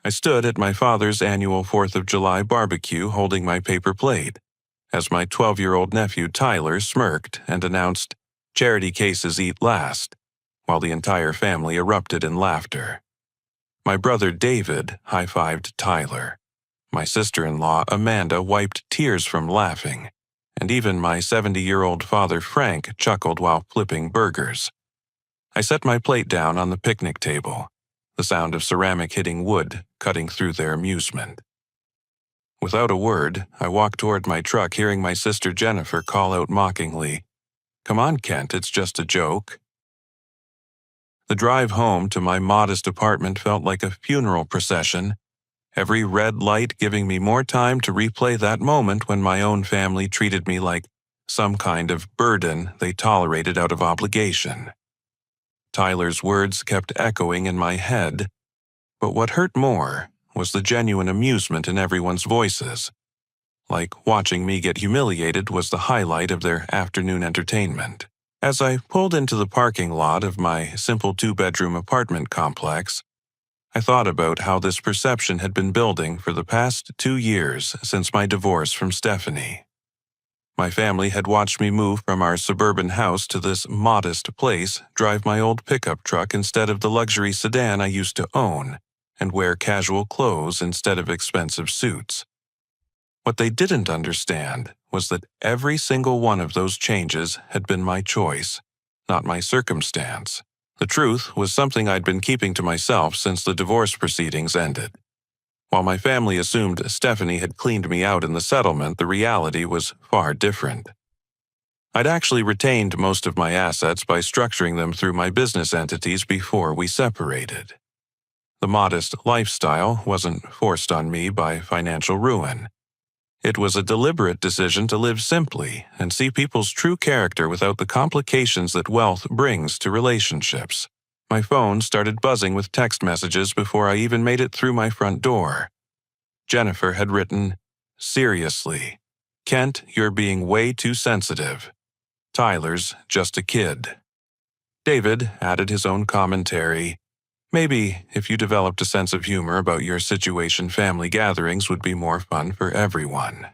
I stood at my father's annual 4th of July barbecue holding my paper plate, as my 12-year-old nephew Tyler smirked and announced, "Charity cases eat last," while the entire family erupted in laughter. My brother David high-fived Tyler. My sister-in-law Amanda wiped tears from laughing, and even my 70-year-old father Frank chuckled while flipping burgers. I set my plate down on the picnic table, the sound of ceramic hitting wood cutting through their amusement. Without a word, I walked toward my truck, hearing my sister Jennifer call out mockingly, "Come on, Kent, it's just a joke." The drive home to my modest apartment felt like a funeral procession, every red light giving me more time to replay that moment when my own family treated me like some kind of burden they tolerated out of obligation. Tyler's words kept echoing in my head, but what hurt more was the genuine amusement in everyone's voices. Like watching me get humiliated was the highlight of their afternoon entertainment. As I pulled into the parking lot of my simple 2-bedroom apartment complex, I thought about how this perception had been building for the past 2 years since my divorce from Stephanie. My family had watched me move from our suburban house to this modest place, drive my old pickup truck instead of the luxury sedan I used to own, and wear casual clothes instead of expensive suits. What they didn't understand was that every single one of those changes had been my choice, not my circumstance. The truth was something I'd been keeping to myself since the divorce proceedings ended. While my family assumed Stephanie had cleaned me out in the settlement, the reality was far different. I'd actually retained most of my assets by structuring them through my business entities before we separated. The modest lifestyle wasn't forced on me by financial ruin. It was a deliberate decision to live simply and see people's true character without the complications that wealth brings to relationships. My phone started buzzing with text messages before I even made it through my front door. Jennifer had written, "Seriously, Kent, you're being way too sensitive. Tyler's just a kid." David added his own commentary. "Maybe if you developed a sense of humor about your situation, family gatherings would be more fun for everyone."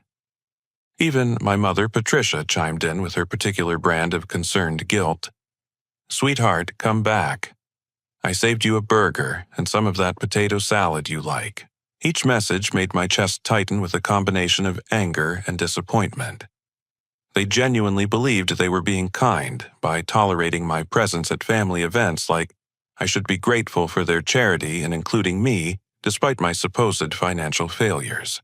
Even my mother, Patricia, chimed in with her particular brand of concerned guilt. "Sweetheart, come back. I saved you a burger and some of that potato salad you like." Each message made my chest tighten with a combination of anger and disappointment. They genuinely believed they were being kind by tolerating my presence at family events, like I should be grateful for their charity and including me, despite my supposed financial failures.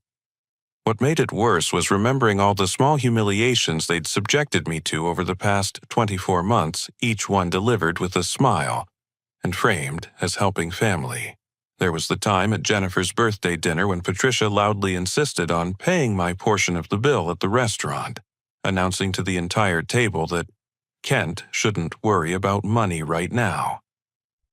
What made it worse was remembering all the small humiliations they'd subjected me to over the past 24 months, each one delivered with a smile and framed as helping family. There was the time at Jennifer's birthday dinner when Patricia loudly insisted on paying my portion of the bill at the restaurant, announcing to the entire table that Kent shouldn't worry about money right now.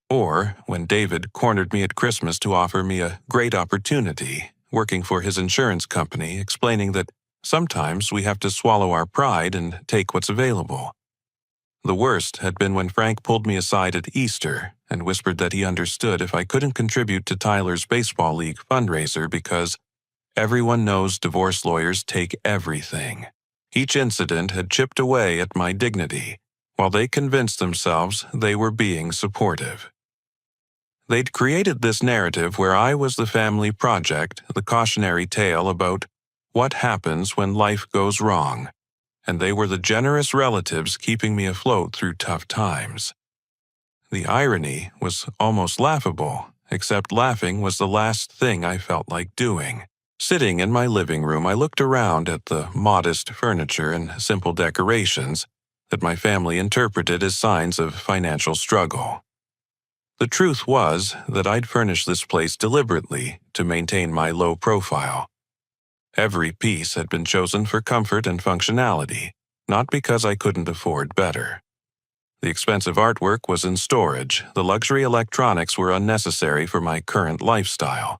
Or when David cornered me at Christmas to offer me a great opportunity, working for his insurance company, explaining that sometimes we have to swallow our pride and take what's available. The worst had been when Frank pulled me aside at Easter and whispered that he understood if I couldn't contribute to Tyler's baseball league fundraiser because everyone knows divorce lawyers take everything. Each incident had chipped away at my dignity, while they convinced themselves they were being supportive. They'd created this narrative where I was the family project, the cautionary tale about what happens when life goes wrong, and they were the generous relatives keeping me afloat through tough times. The irony was almost laughable, except laughing was the last thing I felt like doing. Sitting in my living room, I looked around at the modest furniture and simple decorations that my family interpreted as signs of financial struggle. The truth was that I'd furnished this place deliberately to maintain my low profile. Every piece had been chosen for comfort and functionality, not because I couldn't afford better. The expensive artwork was in storage, the luxury electronics were unnecessary for my current lifestyle,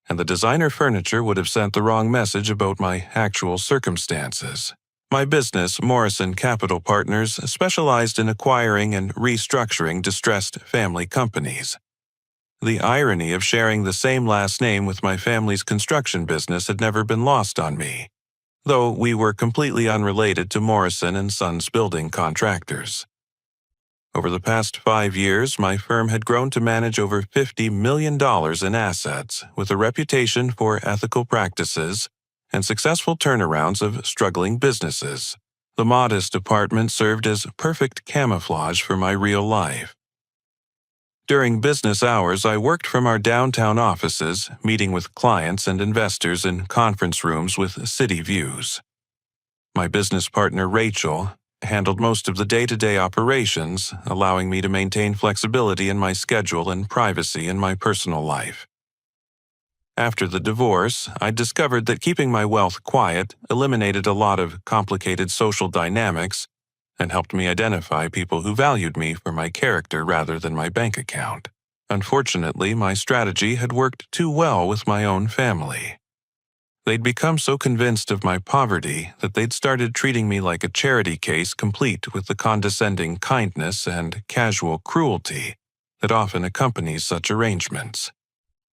and the designer furniture would have sent the wrong message about my actual circumstances. My business, Morrison Capital Partners, specialized in acquiring and restructuring distressed family companies. The irony of sharing the same last name with my family's construction business had never been lost on me, though we were completely unrelated to Morrison and Sons building contractors. Over the past 5 years, my firm had grown to manage over $50 million in assets, with a reputation for ethical practices and successful turnarounds of struggling businesses. The modest apartment served as perfect camouflage for my real life. During business hours, I worked from our downtown offices, meeting with clients and investors in conference rooms with city views. My business partner, Rachel, handled most of the day-to-day operations, allowing me to maintain flexibility in my schedule and privacy in my personal life. After the divorce, I discovered that keeping my wealth quiet eliminated a lot of complicated social dynamics and helped me identify people who valued me for my character rather than my bank account. Unfortunately, my strategy had worked too well with my own family. They'd become so convinced of my poverty that they'd started treating me like a charity case, complete with the condescending kindness and casual cruelty that often accompanies such arrangements.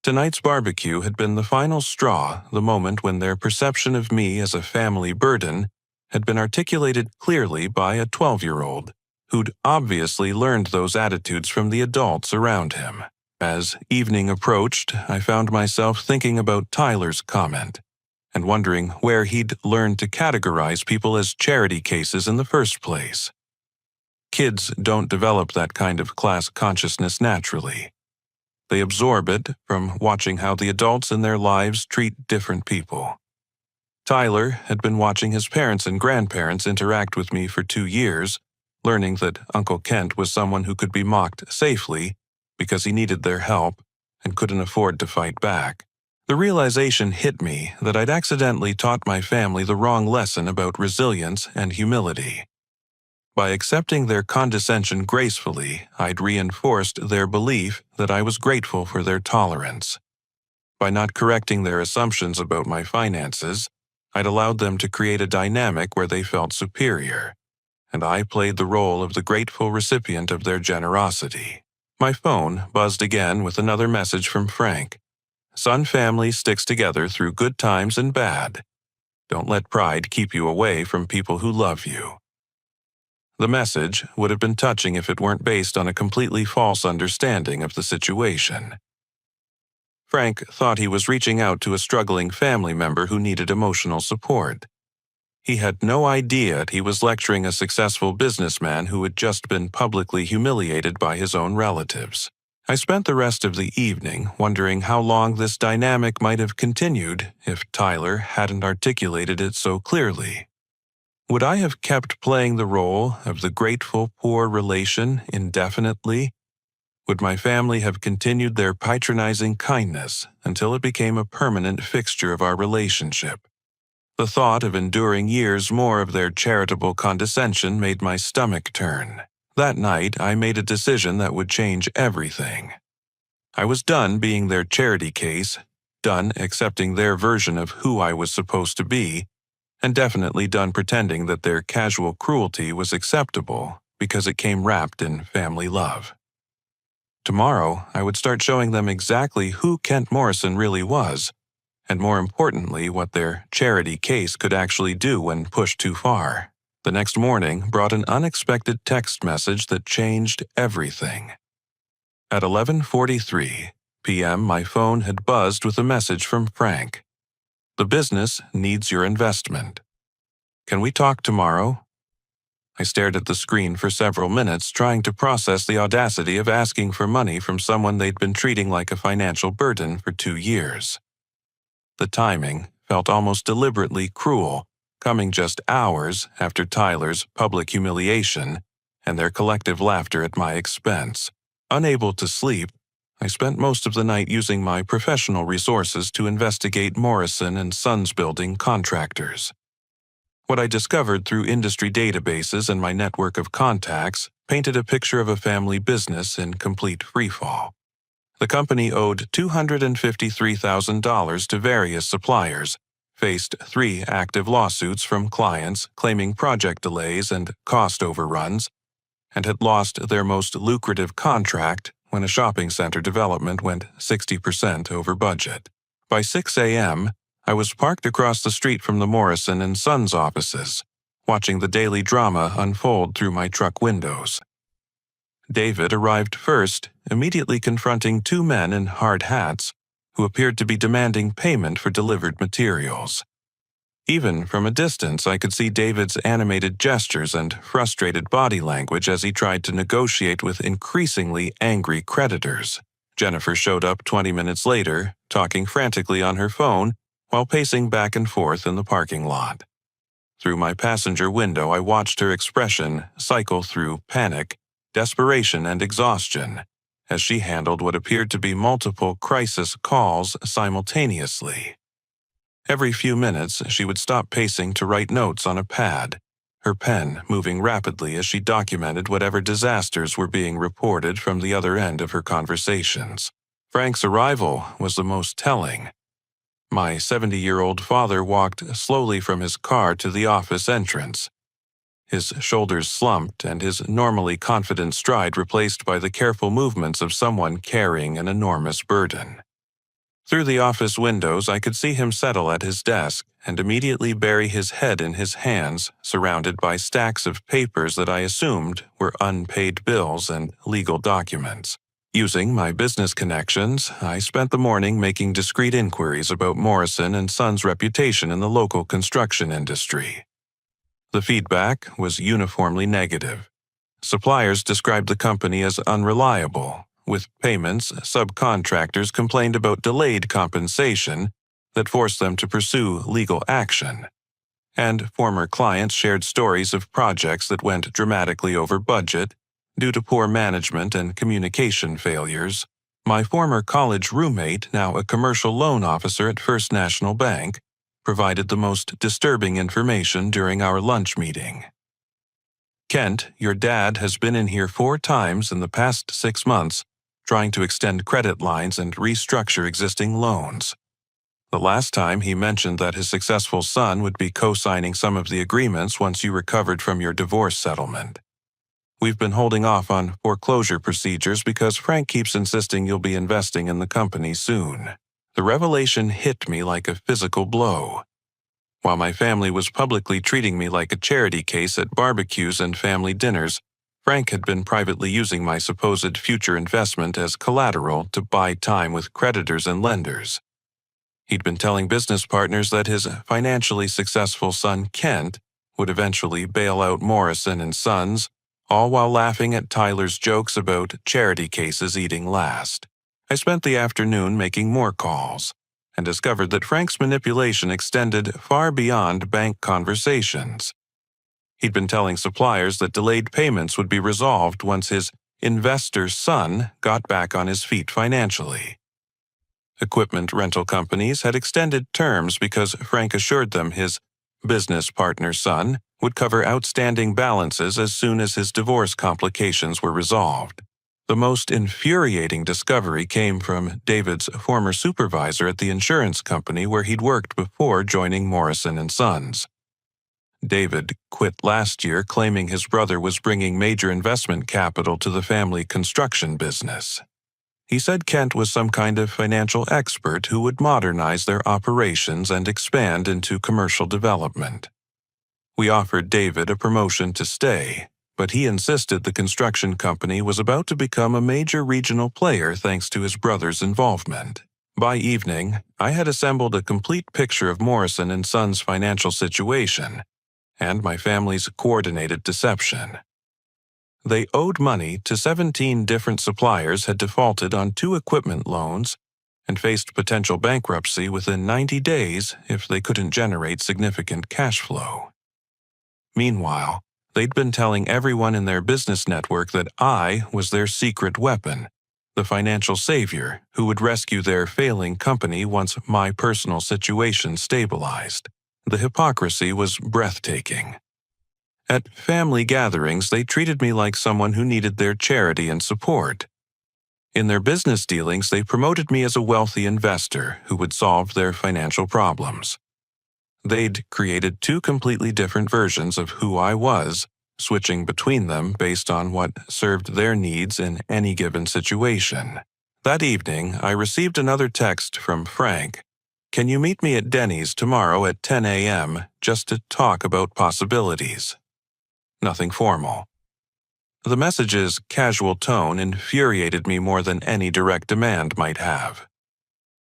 Tonight's barbecue had been the final straw, the moment when their perception of me as a family burden had been articulated clearly by a 12-year-old who'd obviously learned those attitudes from the adults around him. As evening approached, I found myself thinking about Tyler's comment and wondering where he'd learned to categorize people as charity cases in the first place. Kids don't develop that kind of class consciousness naturally. They absorb it from watching how the adults in their lives treat different people. Tyler had been watching his parents and grandparents interact with me for 2 years, learning that Uncle Kent was someone who could be mocked safely because he needed their help and couldn't afford to fight back. The realization hit me that I'd accidentally taught my family the wrong lesson about resilience and humility. By accepting their condescension gracefully, I'd reinforced their belief that I was grateful for their tolerance. By not correcting their assumptions about my finances, I'd allowed them to create a dynamic where they felt superior, and I played the role of the grateful recipient of their generosity. My phone buzzed again with another message from Frank. Sun family sticks together through good times and bad. Don't let pride keep you away from people who love you. The message would have been touching if it weren't based on a completely false understanding of the situation. Frank thought he was reaching out to a struggling family member who needed emotional support. He had no idea he was lecturing a successful businessman who had just been publicly humiliated by his own relatives. I spent the rest of the evening wondering how long this dynamic might have continued if Tyler hadn't articulated it so clearly. Would I have kept playing the role of the grateful poor relation indefinitely? Would my family have continued their patronizing kindness until it became a permanent fixture of our relationship? The thought of enduring years more of their charitable condescension made my stomach turn. That night, I made a decision that would change everything. I was done being their charity case, done accepting their version of who I was supposed to be, and definitely done pretending that their casual cruelty was acceptable because it came wrapped in family love. Tomorrow, I would start showing them exactly who Kent Morrison really was, and more importantly, what their charity case could actually do when pushed too far. The next morning brought an unexpected text message that changed everything. At 11:43 p.m., my phone had buzzed with a message from Frank. The business needs your investment. Can we talk tomorrow? I stared at the screen for several minutes, trying to process the audacity of asking for money from someone they'd been treating like a financial burden for 2 years. The timing felt almost deliberately cruel, coming just hours after Tyler's public humiliation and their collective laughter at my expense. Unable to sleep, I spent most of the night using my professional resources to investigate Morrison and Sons building contractors. What I discovered through industry databases and my network of contacts painted a picture of a family business in complete freefall. The company owed $253,000 to various suppliers, faced 3 active lawsuits from clients claiming project delays and cost overruns, and had lost their most lucrative contract when a shopping center development went 60% over budget. By 6 a.m., I was parked across the street from the Morrison and Sons offices, watching the daily drama unfold through my truck windows. David arrived first, immediately confronting two men in hard hats who appeared to be demanding payment for delivered materials. Even from a distance, I could see David's animated gestures and frustrated body language as he tried to negotiate with increasingly angry creditors. Jennifer showed up 20 minutes later, talking frantically on her phone while pacing back and forth in the parking lot. Through my passenger window, I watched her expression cycle through panic, desperation, and exhaustion as she handled what appeared to be multiple crisis calls simultaneously. Every few minutes, she would stop pacing to write notes on a pad, her pen moving rapidly as she documented whatever disasters were being reported from the other end of her conversations. Frank's arrival was the most telling. My 70-year-old father walked slowly from his car to the office entrance, his shoulders slumped and his normally confident stride replaced by the careful movements of someone carrying an enormous burden. Through the office windows, I could see him settle at his desk and immediately bury his head in his hands, surrounded by stacks of papers that I assumed were unpaid bills and legal documents. Using my business connections, I spent the morning making discreet inquiries about Morrison and Sons' reputation in the local construction industry. The feedback was uniformly negative. Suppliers described the company as unreliable. With payments, subcontractors complained about delayed compensation that forced them to pursue legal action, and former clients shared stories of projects that went dramatically over budget due to poor management and communication failures. My former college roommate, now a commercial loan officer at First National Bank, provided the most disturbing information during our lunch meeting. "Kent, your dad has been in here 4 times in the past 6 months, trying to extend credit lines and restructure existing loans. The last time he mentioned that his successful son would be co-signing some of the agreements once you recovered from your divorce settlement. We've been holding off on foreclosure procedures because Frank keeps insisting you'll be investing in the company soon." The revelation hit me like a physical blow. While my family was publicly treating me like a charity case at barbecues and family dinners, Frank had been privately using my supposed future investment as collateral to buy time with creditors and lenders. He'd been telling business partners that his financially successful son Kent would eventually bail out Morrison and Sons, all while laughing at Tyler's jokes about charity cases eating last. I spent the afternoon making more calls and discovered that Frank's manipulation extended far beyond bank conversations. He'd been telling suppliers that delayed payments would be resolved once his investor son got back on his feet financially. Equipment rental companies had extended terms because Frank assured them his business partner's son would cover outstanding balances as soon as his divorce complications were resolved. The most infuriating discovery came from David's former supervisor at the insurance company where he'd worked before joining Morrison and Sons. David quit last year claiming his brother was bringing major investment capital to the family construction business. He said Kent was some kind of financial expert who would modernize their operations and expand into commercial development. We offered David a promotion to stay, but he insisted the construction company was about to become a major regional player thanks to his brother's involvement. By evening, I had assembled a complete picture of Morrison and Sons' financial situation and my family's coordinated deception. They owed money to 17 different suppliers, had defaulted on 2 equipment loans, and faced potential bankruptcy within 90 days if they couldn't generate significant cash flow. Meanwhile, they'd been telling everyone in their business network that I was their secret weapon, the financial savior who would rescue their failing company once my personal situation stabilized. The hypocrisy was breathtaking. At family gatherings, they treated me like someone who needed their charity and support. In their business dealings, they promoted me as a wealthy investor who would solve their financial problems. They'd created 2 completely different versions of who I was switching between them based on what served their needs in any given situation. That evening, I received another text from Frank. "Can you meet me at Denny's tomorrow at 10 a.m. just to talk about possibilities?" Nothing formal. The message's casual tone infuriated me more than any direct demand might have.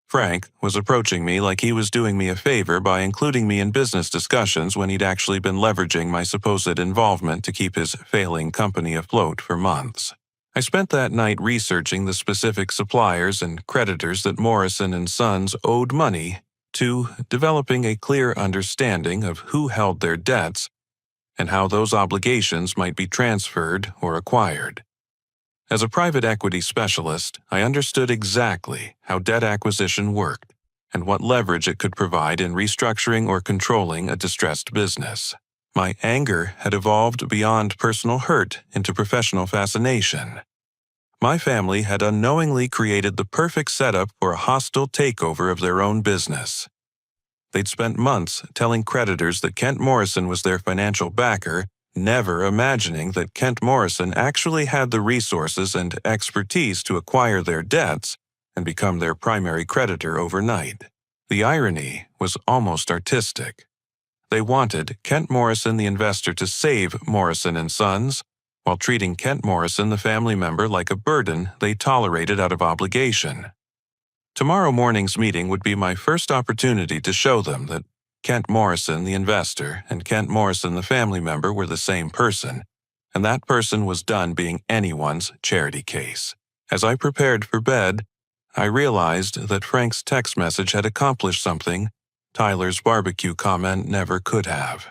Frank was approaching me like he was doing me a favor by including me in business discussions when he'd actually been leveraging my supposed involvement to keep his failing company afloat for months. I spent that night researching the specific suppliers and creditors that Morrison & Sons owed money to, developing a clear understanding of who held their debts and how those obligations might be transferred or acquired. As a private equity specialist, I understood exactly how debt acquisition worked and what leverage it could provide in restructuring or controlling a distressed business. My anger had evolved beyond personal hurt into professional fascination. My family had unknowingly created the perfect setup for a hostile takeover of their own business. They'd spent months telling creditors that Kent Morrison was their financial backer, never imagining that Kent Morrison actually had the resources and expertise to acquire their debts and become their primary creditor overnight. The irony was almost artistic. They wanted Kent Morrison the investor to save Morrison & Sons, while treating Kent Morrison the family member like a burden they tolerated out of obligation. Tomorrow morning's meeting would be my first opportunity to show them that Kent Morrison, the investor, and Kent Morrison, the family member, were the same person, and that person was done being anyone's charity case. As I prepared for bed, I realized that Frank's text message had accomplished something Tyler's BBQ comment never could have.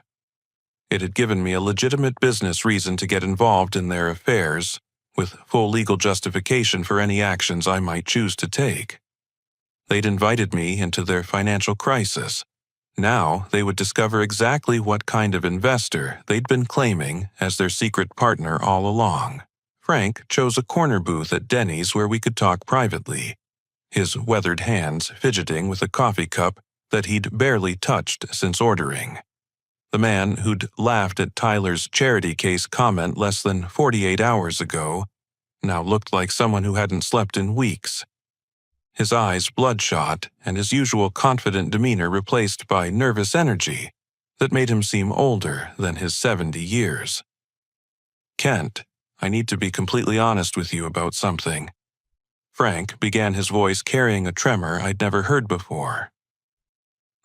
It had given me a legitimate business reason to get involved in their affairs, with full legal justification for any actions I might choose to take. They'd invited me into their financial crisis. Now they would discover exactly what kind of investor they'd been claiming as their secret partner all along. Frank chose a corner booth at Denny's where we could talk privately, his weathered hands fidgeting with a coffee cup that he'd barely touched since ordering. The man who'd laughed at Tyler's charity case comment less than 48 hours ago now looked like someone who hadn't slept in weeks. His eyes bloodshot and his usual confident demeanor replaced by nervous energy that made him seem older than his 70 years. "Kent, I need to be completely honest with you about something." Frank began, his voice carrying a tremor I'd never heard before.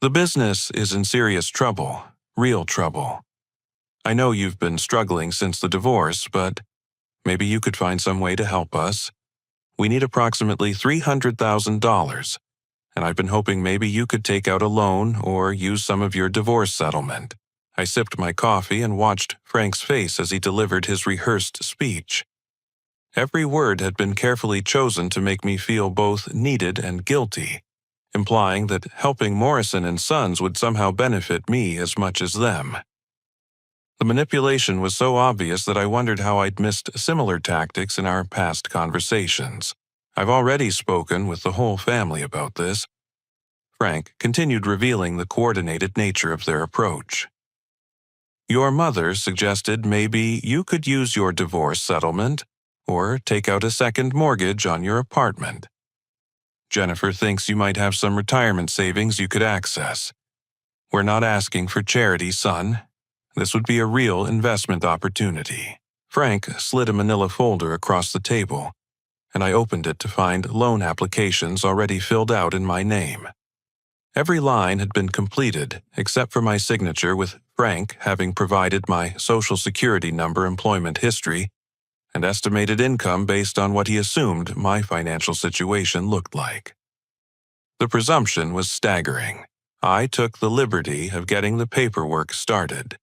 "The business is in serious trouble, real trouble. I know you've been struggling since the divorce, but maybe you could find some way to help us. We need approximately $300,000, and I've been hoping maybe you could take out a loan or use some of your divorce settlement." I sipped my coffee and watched Frank's face as he delivered his rehearsed speech. Every word had been carefully chosen to make me feel both needed and guilty, implying that helping Morrison & Sons would somehow benefit me as much as them. The manipulation was so obvious that I wondered how I'd missed similar tactics in our past conversations. "I've already spoken with the whole family about this." Frank continued, revealing the coordinated nature of their approach. "Your mother suggested maybe you could use your divorce settlement or take out a second mortgage on your apartment. Jennifer thinks you might have some retirement savings you could access. We're not asking for charity, son. This would be a real investment opportunity." Frank slid a manila folder across the table, and I opened it to find loan applications already filled out in my name. Every line had been completed except for my signature, with Frank having provided my Social Security number, employment history, and estimated income based on what he assumed my financial situation looked like. The presumption was staggering. I took the liberty of getting the paperwork started.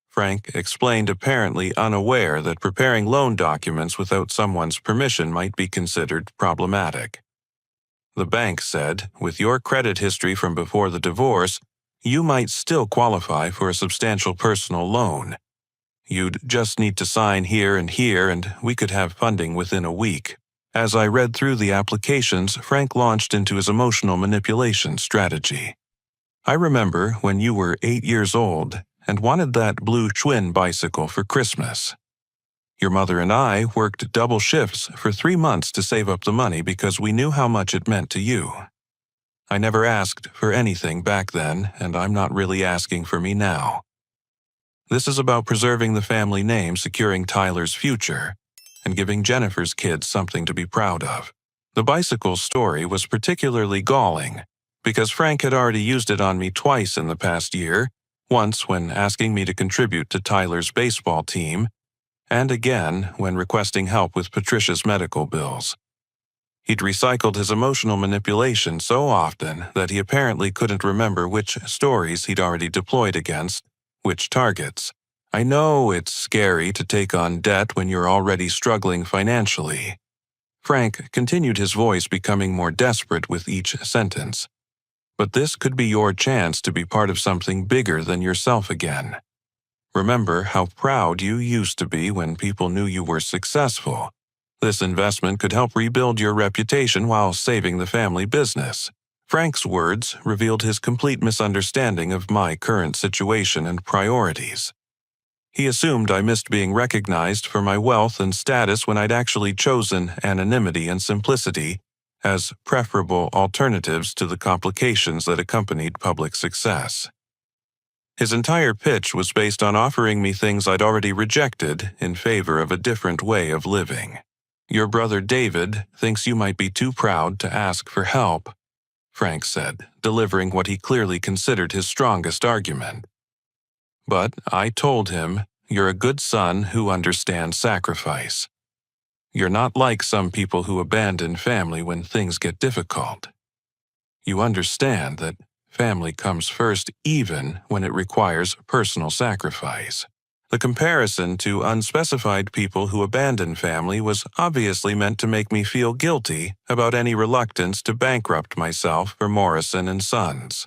Frank explained, apparently unaware that preparing loan documents without someone's permission might be considered problematic. The bank said, with your credit history from before the divorce, you might still qualify for a substantial personal loan. You'd just need to sign here, and we could have funding within a week. As I read through the applications, Frank launched into his emotional manipulation strategy. "I remember when you were 8 years old, and wanted that blue Schwinn bicycle for Christmas. Your mother and I worked double shifts for 3 months to save up the money because we knew how much it meant to you. I never asked for anything back then, and I'm not really asking for me now. This is about preserving the family name, securing Tyler's future, and giving Jennifer's kids something to be proud of. The bicycle story was particularly galling because Frank had already used it on me twice in the past year, once when asking me to contribute to Tyler's baseball team, and again when requesting help with Patricia's medical bills. He'd recycled his emotional manipulation so often that he apparently couldn't remember which stories he'd already deployed against which targets. I know it's scary to take on debt when you're already struggling financially. Frank continued, his voice becoming more desperate with each sentence. But this could be your chance to be part of something bigger than yourself again. Remember how proud you used to be when people knew you were successful. This investment could help rebuild your reputation while saving the family business. Frank's words revealed his complete misunderstanding of my current situation and priorities. He assumed I missed being recognized for my wealth and status when I'd actually chosen anonymity and simplicity as preferable alternatives to the complications that accompanied public success. His entire pitch was based on offering me things I'd already rejected in favor of a different way of living. Your brother David thinks you might be too proud to ask for help, Frank said, delivering what he clearly considered his strongest argument. But I told him, you're a good son who understands sacrifice. You're not like some people who abandon family when things get difficult. You understand that family comes first even when it requires personal sacrifice. The comparison to unspecified people who abandon family was obviously meant to make me feel guilty about any reluctance to bankrupt myself for Morrison and Sons.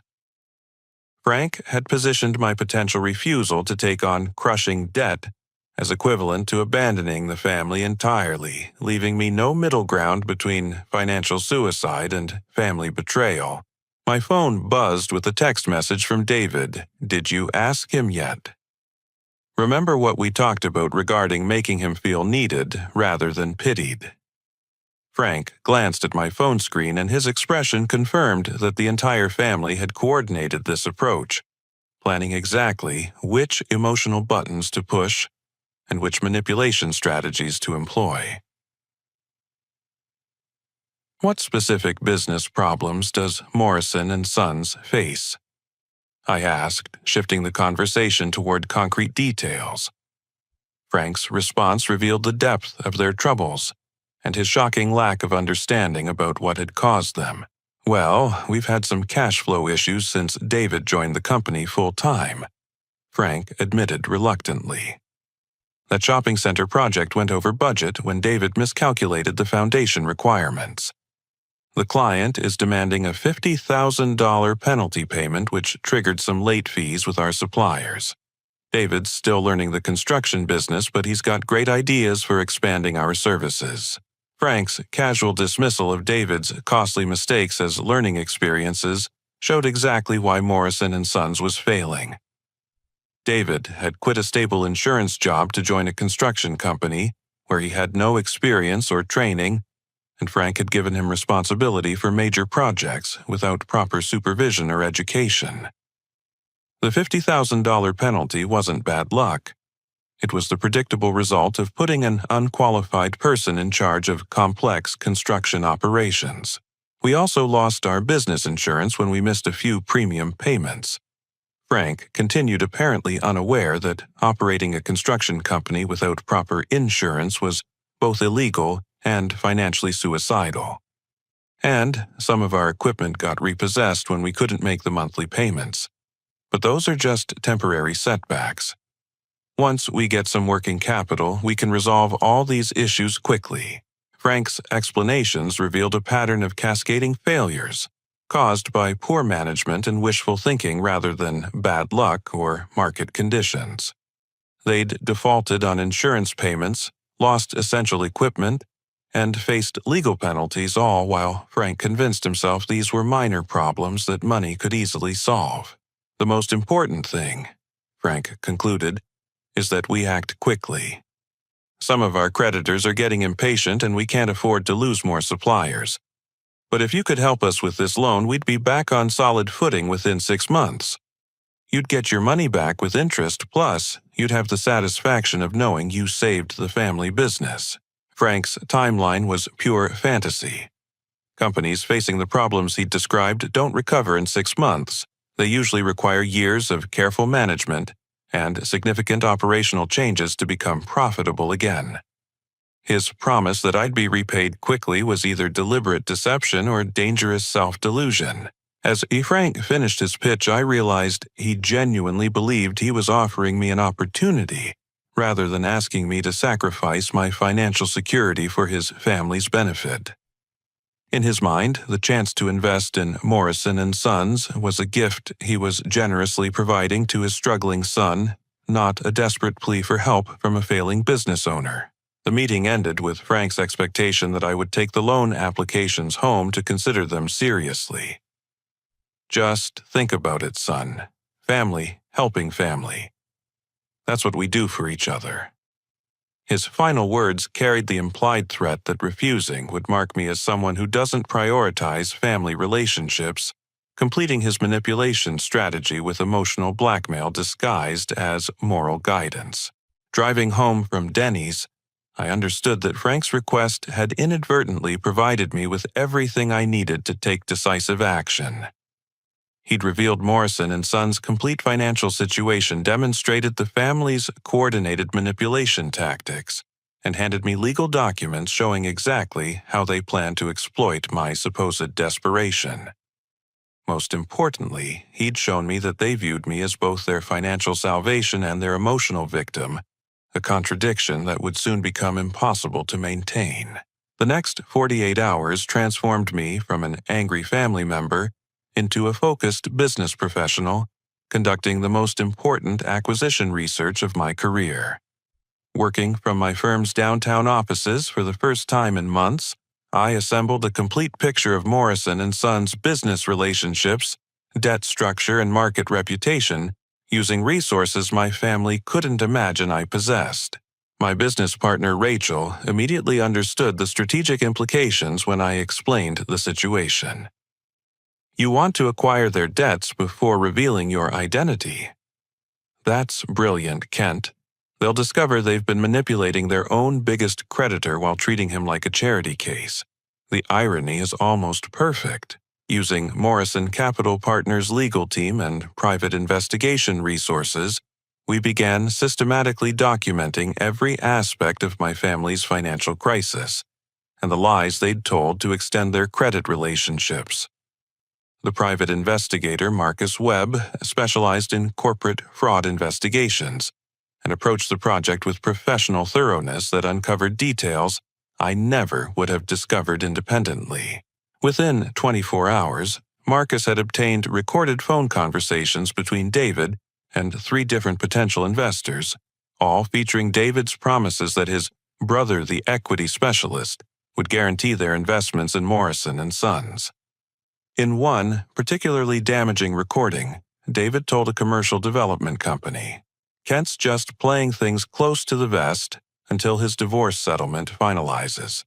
Frank had positioned my potential refusal to take on crushing debt as equivalent to abandoning the family entirely, leaving me no middle ground between financial suicide and family betrayal. My phone buzzed with a text message from David. Did you ask him yet? Remember what we talked about regarding making him feel needed rather than pitied. Frank glanced at my phone screen, and his expression confirmed that the entire family had coordinated this approach, planning exactly which emotional buttons to push and which manipulation strategies to employ. What specific business problems does Morrison and Sons face? I asked, shifting the conversation toward concrete details. Frank's response revealed the depth of their troubles and his shocking lack of understanding about what had caused them. Well, we've had some cash flow issues since David joined the company full-time, Frank admitted reluctantly. That shopping center project went over budget when David miscalculated the foundation requirements. The client is demanding a $50,000 penalty payment, which triggered some late fees with our suppliers. David's still learning the construction business, but he's got great ideas for expanding our services. Frank's casual dismissal of David's costly mistakes as learning experiences showed exactly why Morrison and Sons was failing. David had quit a stable insurance job to join a construction company where he had no experience or training, and Frank had given him responsibility for major projects without proper supervision or education. The $50,000 penalty wasn't bad luck. It was the predictable result of putting an unqualified person in charge of complex construction operations. We also lost our business insurance when we missed a few premium payments. Frank continued, apparently unaware that operating a construction company without proper insurance was both illegal and financially suicidal. And some of our equipment got repossessed when we couldn't make the monthly payments. But those are just temporary setbacks. Once we get some working capital, we can resolve all these issues quickly. Frank's explanations revealed a pattern of cascading failures caused by poor management and wishful thinking rather than bad luck or market conditions. They'd defaulted on insurance payments, lost essential equipment, and faced legal penalties, all while Frank convinced himself these were minor problems that money could easily solve. The most important thing, Frank concluded, is that we act quickly. Some of our creditors are getting impatient and we can't afford to lose more suppliers. But if you could help us with this loan, we'd be back on solid footing within 6 months. You'd get your money back with interest, plus you'd have the satisfaction of knowing you saved the family business. Frank's timeline was pure fantasy. Companies facing the problems he described don't recover in 6 months. They usually require years of careful management and significant operational changes to become profitable again. His promise that I'd be repaid quickly was either deliberate deception or dangerous self-delusion. As Frank finished his pitch, I realized he genuinely believed he was offering me an opportunity, rather than asking me to sacrifice my financial security for his family's benefit. In his mind, the chance to invest in Morrison & Sons was a gift he was generously providing to his struggling son, not a desperate plea for help from a failing business owner. The meeting ended with Frank's expectation that I would take the loan applications home to consider them seriously. Just think about it, son. Family helping family. That's what we do for each other. His final words carried the implied threat that refusing would mark me as someone who doesn't prioritize family relationships, completing his manipulation strategy with emotional blackmail disguised as moral guidance. Driving home from Denny's, I understood that Frank's request had inadvertently provided me with everything I needed to take decisive action. He'd revealed Morrison & Sons' complete financial situation, demonstrated the family's coordinated manipulation tactics, and handed me legal documents showing exactly how they planned to exploit my supposed desperation. Most importantly, he'd shown me that they viewed me as both their financial salvation and their emotional victim, a contradiction that would soon become impossible to maintain. The next 48 hours transformed me from an angry family member into a focused business professional, conducting the most important acquisition research of my career. Working from my firm's downtown offices for the first time in months, I assembled a complete picture of Morrison & Sons' business relationships, debt structure, and market reputation, using resources my family couldn't imagine I possessed. My business partner, Rachel, immediately understood the strategic implications when I explained the situation. You want to acquire their debts before revealing your identity. That's brilliant, Kent. They'll discover they've been manipulating their own biggest creditor while treating him like a charity case. The irony is almost perfect. Using Morrison Capital Partners' legal team and private investigation resources, we began systematically documenting every aspect of my family's financial crisis and the lies they'd told to extend their credit relationships. The private investigator, Marcus Webb, specialized in corporate fraud investigations and approached the project with professional thoroughness that uncovered details I never would have discovered independently. Within 24 hours, Marcus had obtained recorded phone conversations between David and 3 different potential investors, all featuring David's promises that his brother, the equity specialist, would guarantee their investments in Morrison & Sons. In one particularly damaging recording, David told a commercial development company, "Kent's just playing things close to the vest until his divorce settlement finalizes.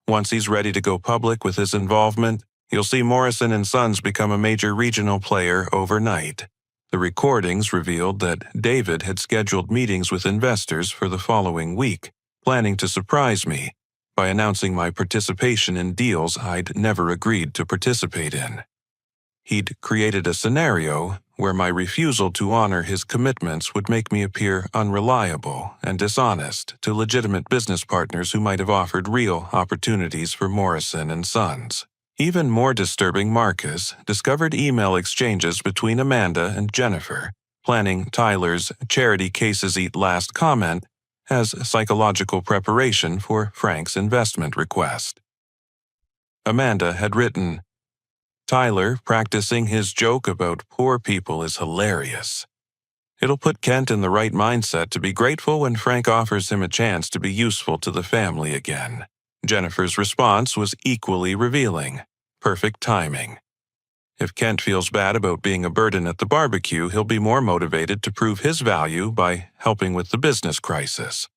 Once he's ready to go public with his involvement, you'll see Morrison & Sons become a major regional player overnight." The recordings revealed that David had scheduled meetings with investors for the following week, planning to surprise me by announcing my participation in deals I'd never agreed to participate in. He'd created a scenario where my refusal to honor his commitments would make me appear unreliable and dishonest to legitimate business partners who might have offered real opportunities for Morrison & Sons. Even more disturbing, Marcus discovered email exchanges between Amanda and Jennifer, planning Tyler's Charity Cases Eat Last comment as psychological preparation for Frank's investment request. Amanda had written, "Tyler practicing his joke about poor people is hilarious. It'll put Kent in the right mindset to be grateful when Frank offers him a chance to be useful to the family again." Jennifer's response was equally revealing. Perfect timing. If Kent feels bad about being a burden at the barbecue, he'll be more motivated to prove his value by helping with the business crisis.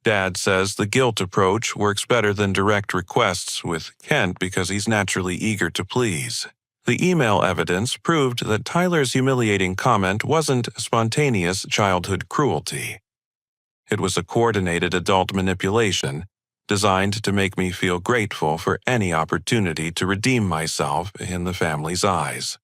Dad says the guilt approach works better than direct requests with Kent because he's naturally eager to please. The email evidence proved that Tyler's humiliating comment wasn't spontaneous childhood cruelty. It was a coordinated adult manipulation designed to make me feel grateful for any opportunity to redeem myself in the family's eyes.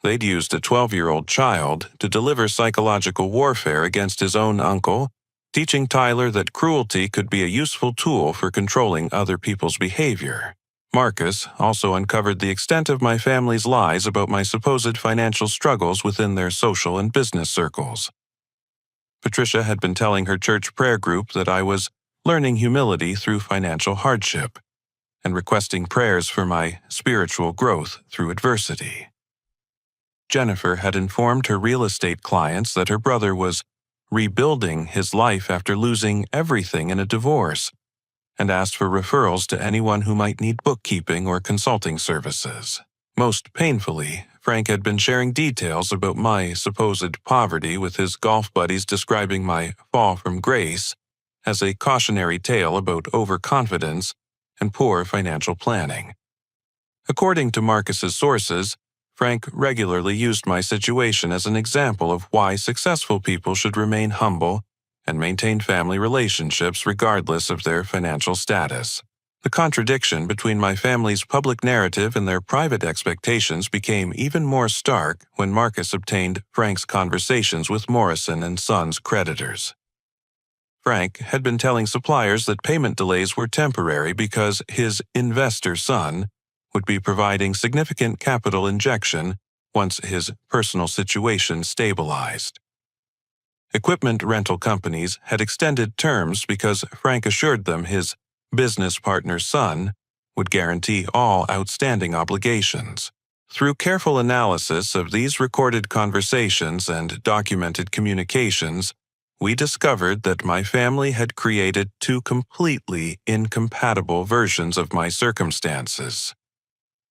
They'd used a 12-year-old child to deliver psychological warfare against his own uncle, teaching Tyler that cruelty could be a useful tool for controlling other people's behavior. Marcus also uncovered the extent of my family's lies about my supposed financial struggles within their social and business circles. Patricia had been telling her church prayer group that I was learning humility through financial hardship and requesting prayers for my spiritual growth through adversity. Jennifer had informed her real estate clients that her brother was rebuilding his life after losing everything in a divorce, and asked for referrals to anyone who might need bookkeeping or consulting services. Most painfully, Frank had been sharing details about my supposed poverty, with his golf buddies describing my fall from grace as a cautionary tale about overconfidence and poor financial planning. According to Marcus's sources, Frank regularly used my situation as an example of why successful people should remain humble and maintain family relationships regardless of their financial status. The contradiction between my family's public narrative and their private expectations became even more stark when Marcus obtained Frank's conversations with Morrison and Sons creditors. Frank had been telling suppliers that payment delays were temporary because his investor son would be providing significant capital injection once his personal situation stabilized. Equipment rental companies had extended terms because Frank assured them his business partner's son would guarantee all outstanding obligations. Through careful analysis of these recorded conversations and documented communications, we discovered that my family had created two completely incompatible versions of my circumstances.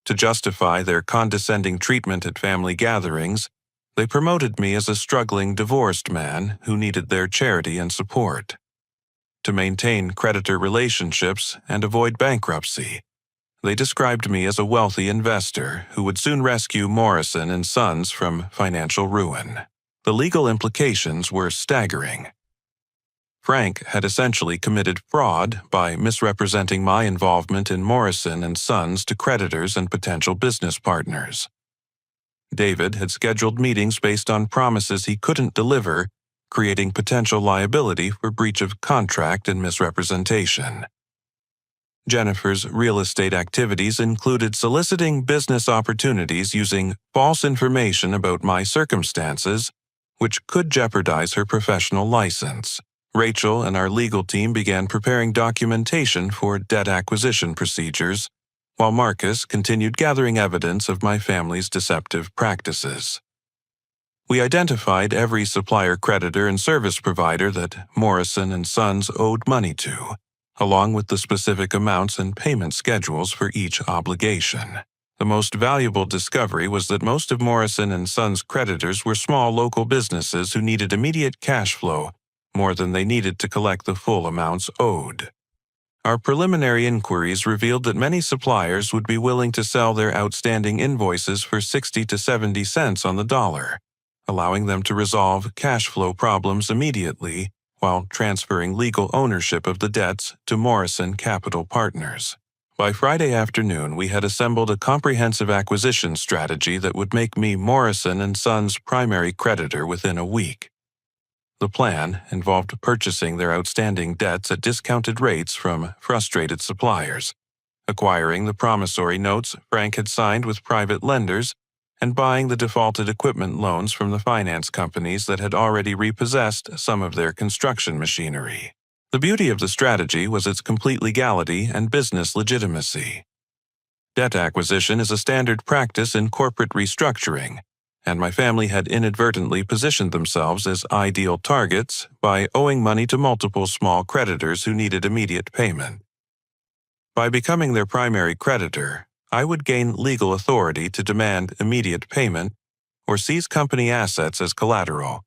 To justify their condescending treatment at family gatherings, they promoted me as a struggling divorced man who needed their charity and support. To maintain creditor relationships and avoid bankruptcy, they described me as a wealthy investor who would soon rescue Morrison and Sons from financial ruin. The legal implications were staggering. Frank had essentially committed fraud by misrepresenting my involvement in Morrison and Sons to creditors and potential business partners. David had scheduled meetings based on promises he couldn't deliver, creating potential liability for breach of contract and misrepresentation. Jennifer's real estate activities included soliciting business opportunities using false information about my circumstances, which could jeopardize her professional license. Rachel and our legal team began preparing documentation for debt acquisition procedures, while Marcus continued gathering evidence of my family's deceptive practices. We identified every supplier, creditor, and service provider that Morrison and Sons owed money to, along with the specific amounts and payment schedules for each obligation. The most valuable discovery was that most of Morrison and Sons creditors were small local businesses who needed immediate cash flow more than they needed to collect the full amounts owed. Our preliminary inquiries revealed that many suppliers would be willing to sell their outstanding invoices for 60 to 70 cents on the dollar, allowing them to resolve cash flow problems immediately while transferring legal ownership of the debts to Morrison Capital Partners. By Friday afternoon, we had assembled a comprehensive acquisition strategy that would make me Morrison and Sons' primary creditor within a week. The plan involved purchasing their outstanding debts at discounted rates from frustrated suppliers, acquiring the promissory notes Frank had signed with private lenders, and buying the defaulted equipment loans from the finance companies that had already repossessed some of their construction machinery. The beauty of the strategy was its complete legality and business legitimacy. Debt acquisition is a standard practice in corporate restructuring, and my family had inadvertently positioned themselves as ideal targets by owing money to multiple small creditors who needed immediate payment. By becoming their primary creditor, I would gain legal authority to demand immediate payment or seize company assets as collateral,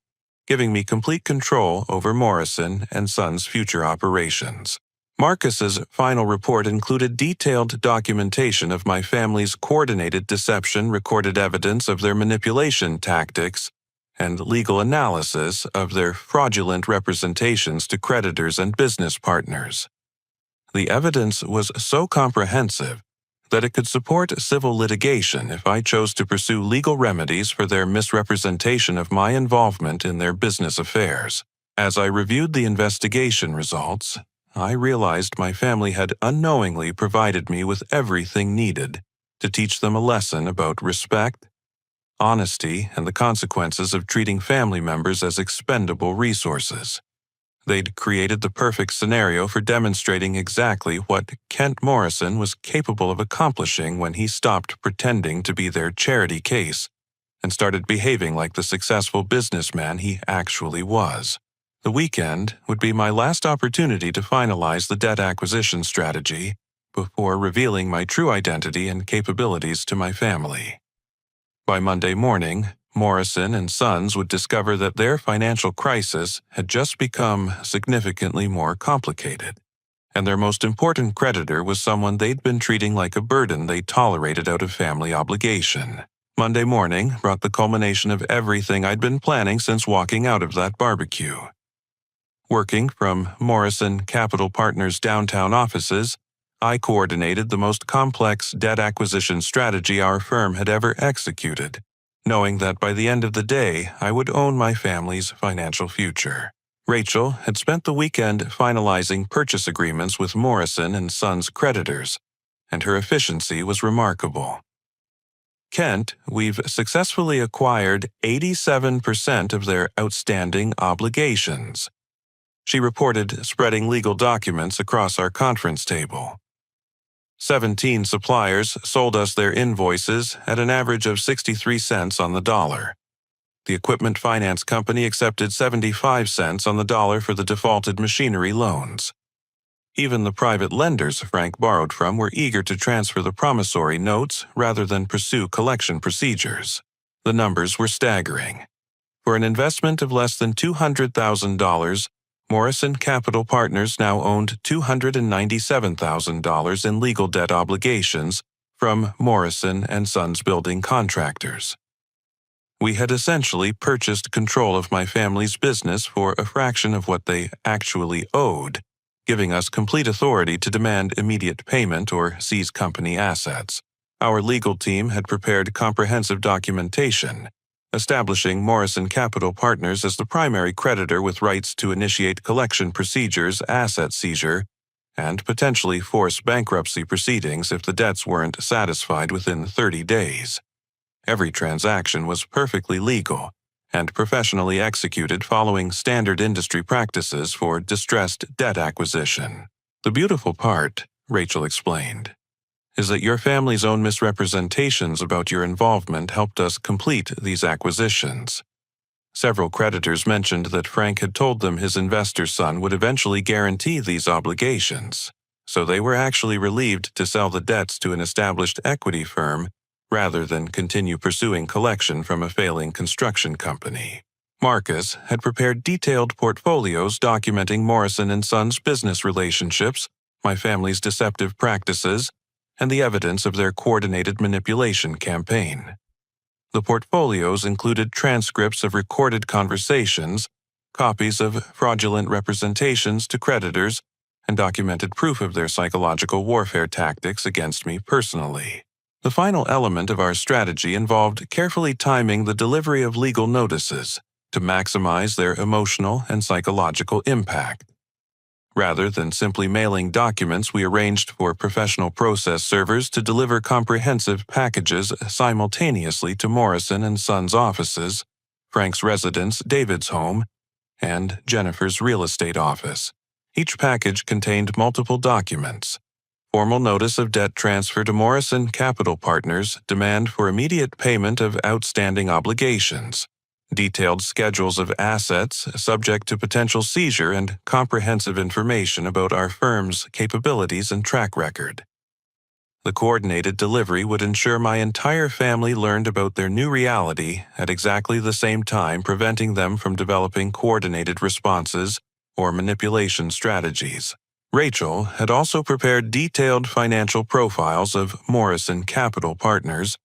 giving me complete control over Morrison and Sons' future operations. Marcus's final report included detailed documentation of my family's coordinated deception, recorded evidence of their manipulation tactics, and legal analysis of their fraudulent representations to creditors and business partners. The evidence was so comprehensive that it could support civil litigation if I chose to pursue legal remedies for their misrepresentation of my involvement in their business affairs. As I reviewed the investigation results, I realized my family had unknowingly provided me with everything needed to teach them a lesson about respect, honesty, and the consequences of treating family members as expendable resources. They'd created the perfect scenario for demonstrating exactly what Kent Morrison was capable of accomplishing when he stopped pretending to be their charity case and started behaving like the successful businessman he actually was. The weekend would be my last opportunity to finalize the debt acquisition strategy before revealing my true identity and capabilities to my family. By Monday morning, Morrison and Sons would discover that their financial crisis had just become significantly more complicated, and their most important creditor was someone they'd been treating like a burden they tolerated out of family obligation. Monday morning brought the culmination of everything I'd been planning since walking out of that barbecue. Working from Morrison Capital Partners' downtown offices, I coordinated the most complex debt acquisition strategy our firm had ever executed, knowing that by the end of the day I would own my family's financial future. Rachel had spent the weekend finalizing purchase agreements with Morrison and Sons creditors, and her efficiency was remarkable. Kent, we've successfully acquired 87% of their outstanding obligations, she reported, spreading legal documents across our conference table. 17 suppliers sold us their invoices at an average of 63 cents on the dollar. The equipment finance company accepted 75 cents on the dollar for the defaulted machinery loans. Even the private lenders Frank borrowed from were eager to transfer the promissory notes rather than pursue collection procedures. The numbers were staggering. For an investment of less than $200,000, Morrison Capital Partners now owned $297,000 in legal debt obligations from Morrison and Sons building contractors. We had essentially purchased control of my family's business for a fraction of what they actually owed, giving us complete authority to demand immediate payment or seize company assets. Our legal team had prepared comprehensive documentation, establishing Morrison Capital Partners as the primary creditor with rights to initiate collection procedures, asset seizure, and potentially force bankruptcy proceedings if the debts weren't satisfied within 30 days. Every transaction was perfectly legal and professionally executed following standard industry practices for distressed debt acquisition. The beautiful part, Rachel explained, is that your family's own misrepresentations about your involvement helped us complete these acquisitions. Several creditors mentioned that Frank had told them his investor son would eventually guarantee these obligations, so they were actually relieved to sell the debts to an established equity firm rather than continue pursuing collection from a failing construction company. Marcus had prepared detailed portfolios documenting Morrison and Sons' business relationships, my family's deceptive practices, and the evidence of their coordinated manipulation campaign. The portfolios included transcripts of recorded conversations, copies of fraudulent representations to creditors, and documented proof of their psychological warfare tactics against me personally. The final element of our strategy involved carefully timing the delivery of legal notices to maximize their emotional and psychological impact. Rather than simply mailing documents, we arranged for professional process servers to deliver comprehensive packages simultaneously to Morrison and Sons offices, Frank's residence, David's home, and Jennifer's real estate office. Each package contained multiple documents: formal notice of debt transfer to Morrison Capital Partners, demand for immediate payment of outstanding obligations, detailed schedules of assets subject to potential seizure, and comprehensive information about our firm's capabilities and track record. The coordinated delivery would ensure my entire family learned about their new reality at exactly the same time, preventing them from developing coordinated responses or manipulation strategies. Rachel had also prepared detailed financial profiles of Morrison Capital Partners,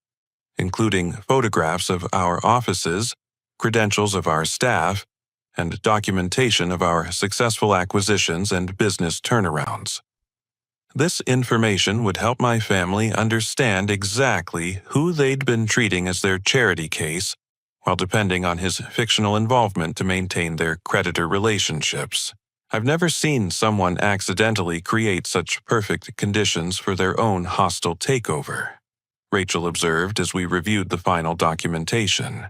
including photographs of our offices, credentials of our staff, and documentation of our successful acquisitions and business turnarounds. This information would help my family understand exactly who they'd been treating as their charity case, while depending on his fictional involvement to maintain their creditor relationships. I've never seen someone accidentally create such perfect conditions for their own hostile takeover, Rachel observed as we reviewed the final documentation.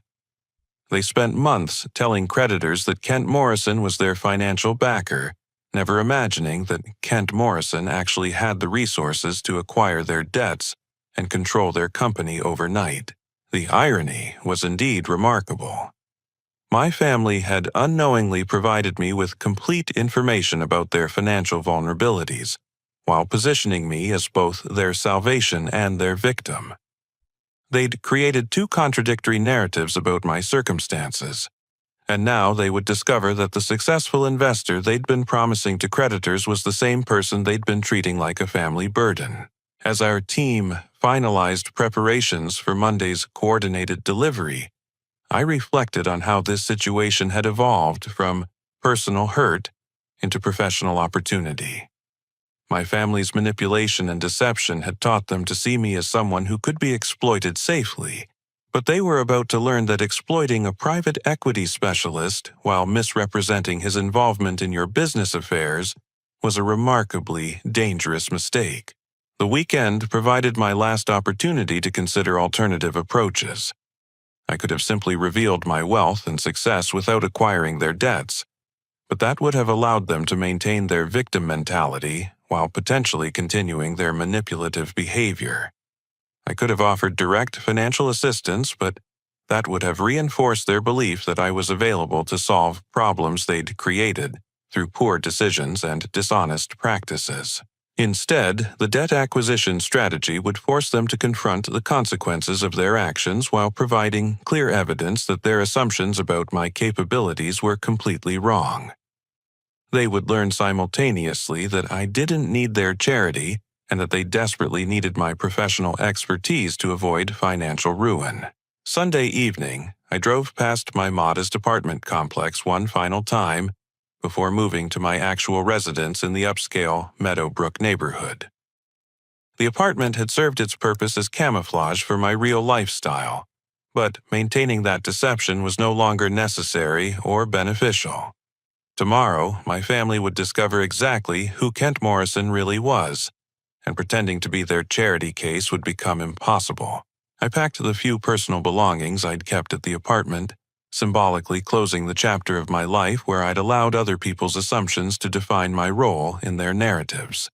They spent months telling creditors that Kent Morrison was their financial backer, never imagining that Kent Morrison actually had the resources to acquire their debts and control their company overnight. The irony was indeed remarkable. My family had unknowingly provided me with complete information about their financial vulnerabilities, while positioning me as both their salvation and their victim. They'd created two contradictory narratives about my circumstances, and now they would discover that the successful investor they'd been promising to creditors was the same person they'd been treating like a family burden. As our team finalized preparations for Monday's coordinated delivery, I reflected on how this situation had evolved from personal hurt into professional opportunity. My family's manipulation and deception had taught them to see me as someone who could be exploited safely, but they were about to learn that exploiting a private equity specialist while misrepresenting his involvement in your business affairs was a remarkably dangerous mistake. The weekend provided my last opportunity to consider alternative approaches. I could have simply revealed my wealth and success without acquiring their debts, but that would have allowed them to maintain their victim mentality while potentially continuing their manipulative behavior. I could have offered direct financial assistance, but that would have reinforced their belief that I was available to solve problems they'd created through poor decisions and dishonest practices. Instead, the debt acquisition strategy would force them to confront the consequences of their actions while providing clear evidence that their assumptions about my capabilities were completely wrong. They would learn simultaneously that I didn't need their charity and that they desperately needed my professional expertise to avoid financial ruin. Sunday evening, I drove past my modest apartment complex one final time before moving to my actual residence in the upscale Meadowbrook neighborhood. The apartment had served its purpose as camouflage for my real lifestyle, but maintaining that deception was no longer necessary or beneficial. Tomorrow, my family would discover exactly who Kent Morrison really was, and pretending to be their charity case would become impossible. I packed the few personal belongings I'd kept at the apartment, symbolically closing the chapter of my life where I'd allowed other people's assumptions to define my role in their narratives.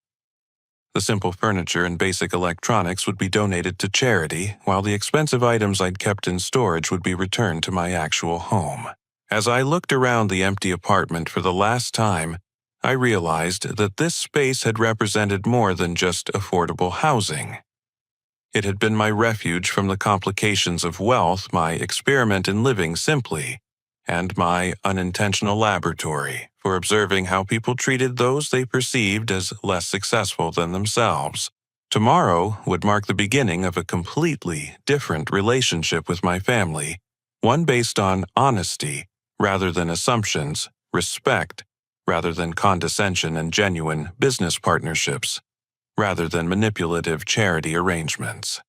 The simple furniture and basic electronics would be donated to charity, while the expensive items I'd kept in storage would be returned to my actual home. As I looked around the empty apartment for the last time, I realized that this space had represented more than just affordable housing. It had been my refuge from the complications of wealth, my experiment in living simply, and my unintentional laboratory for observing how people treated those they perceived as less successful than themselves. Tomorrow would mark the beginning of a completely different relationship with my family, one based on honesty rather than assumptions, respect rather than condescension, and genuine business partnerships rather than manipulative charity arrangements.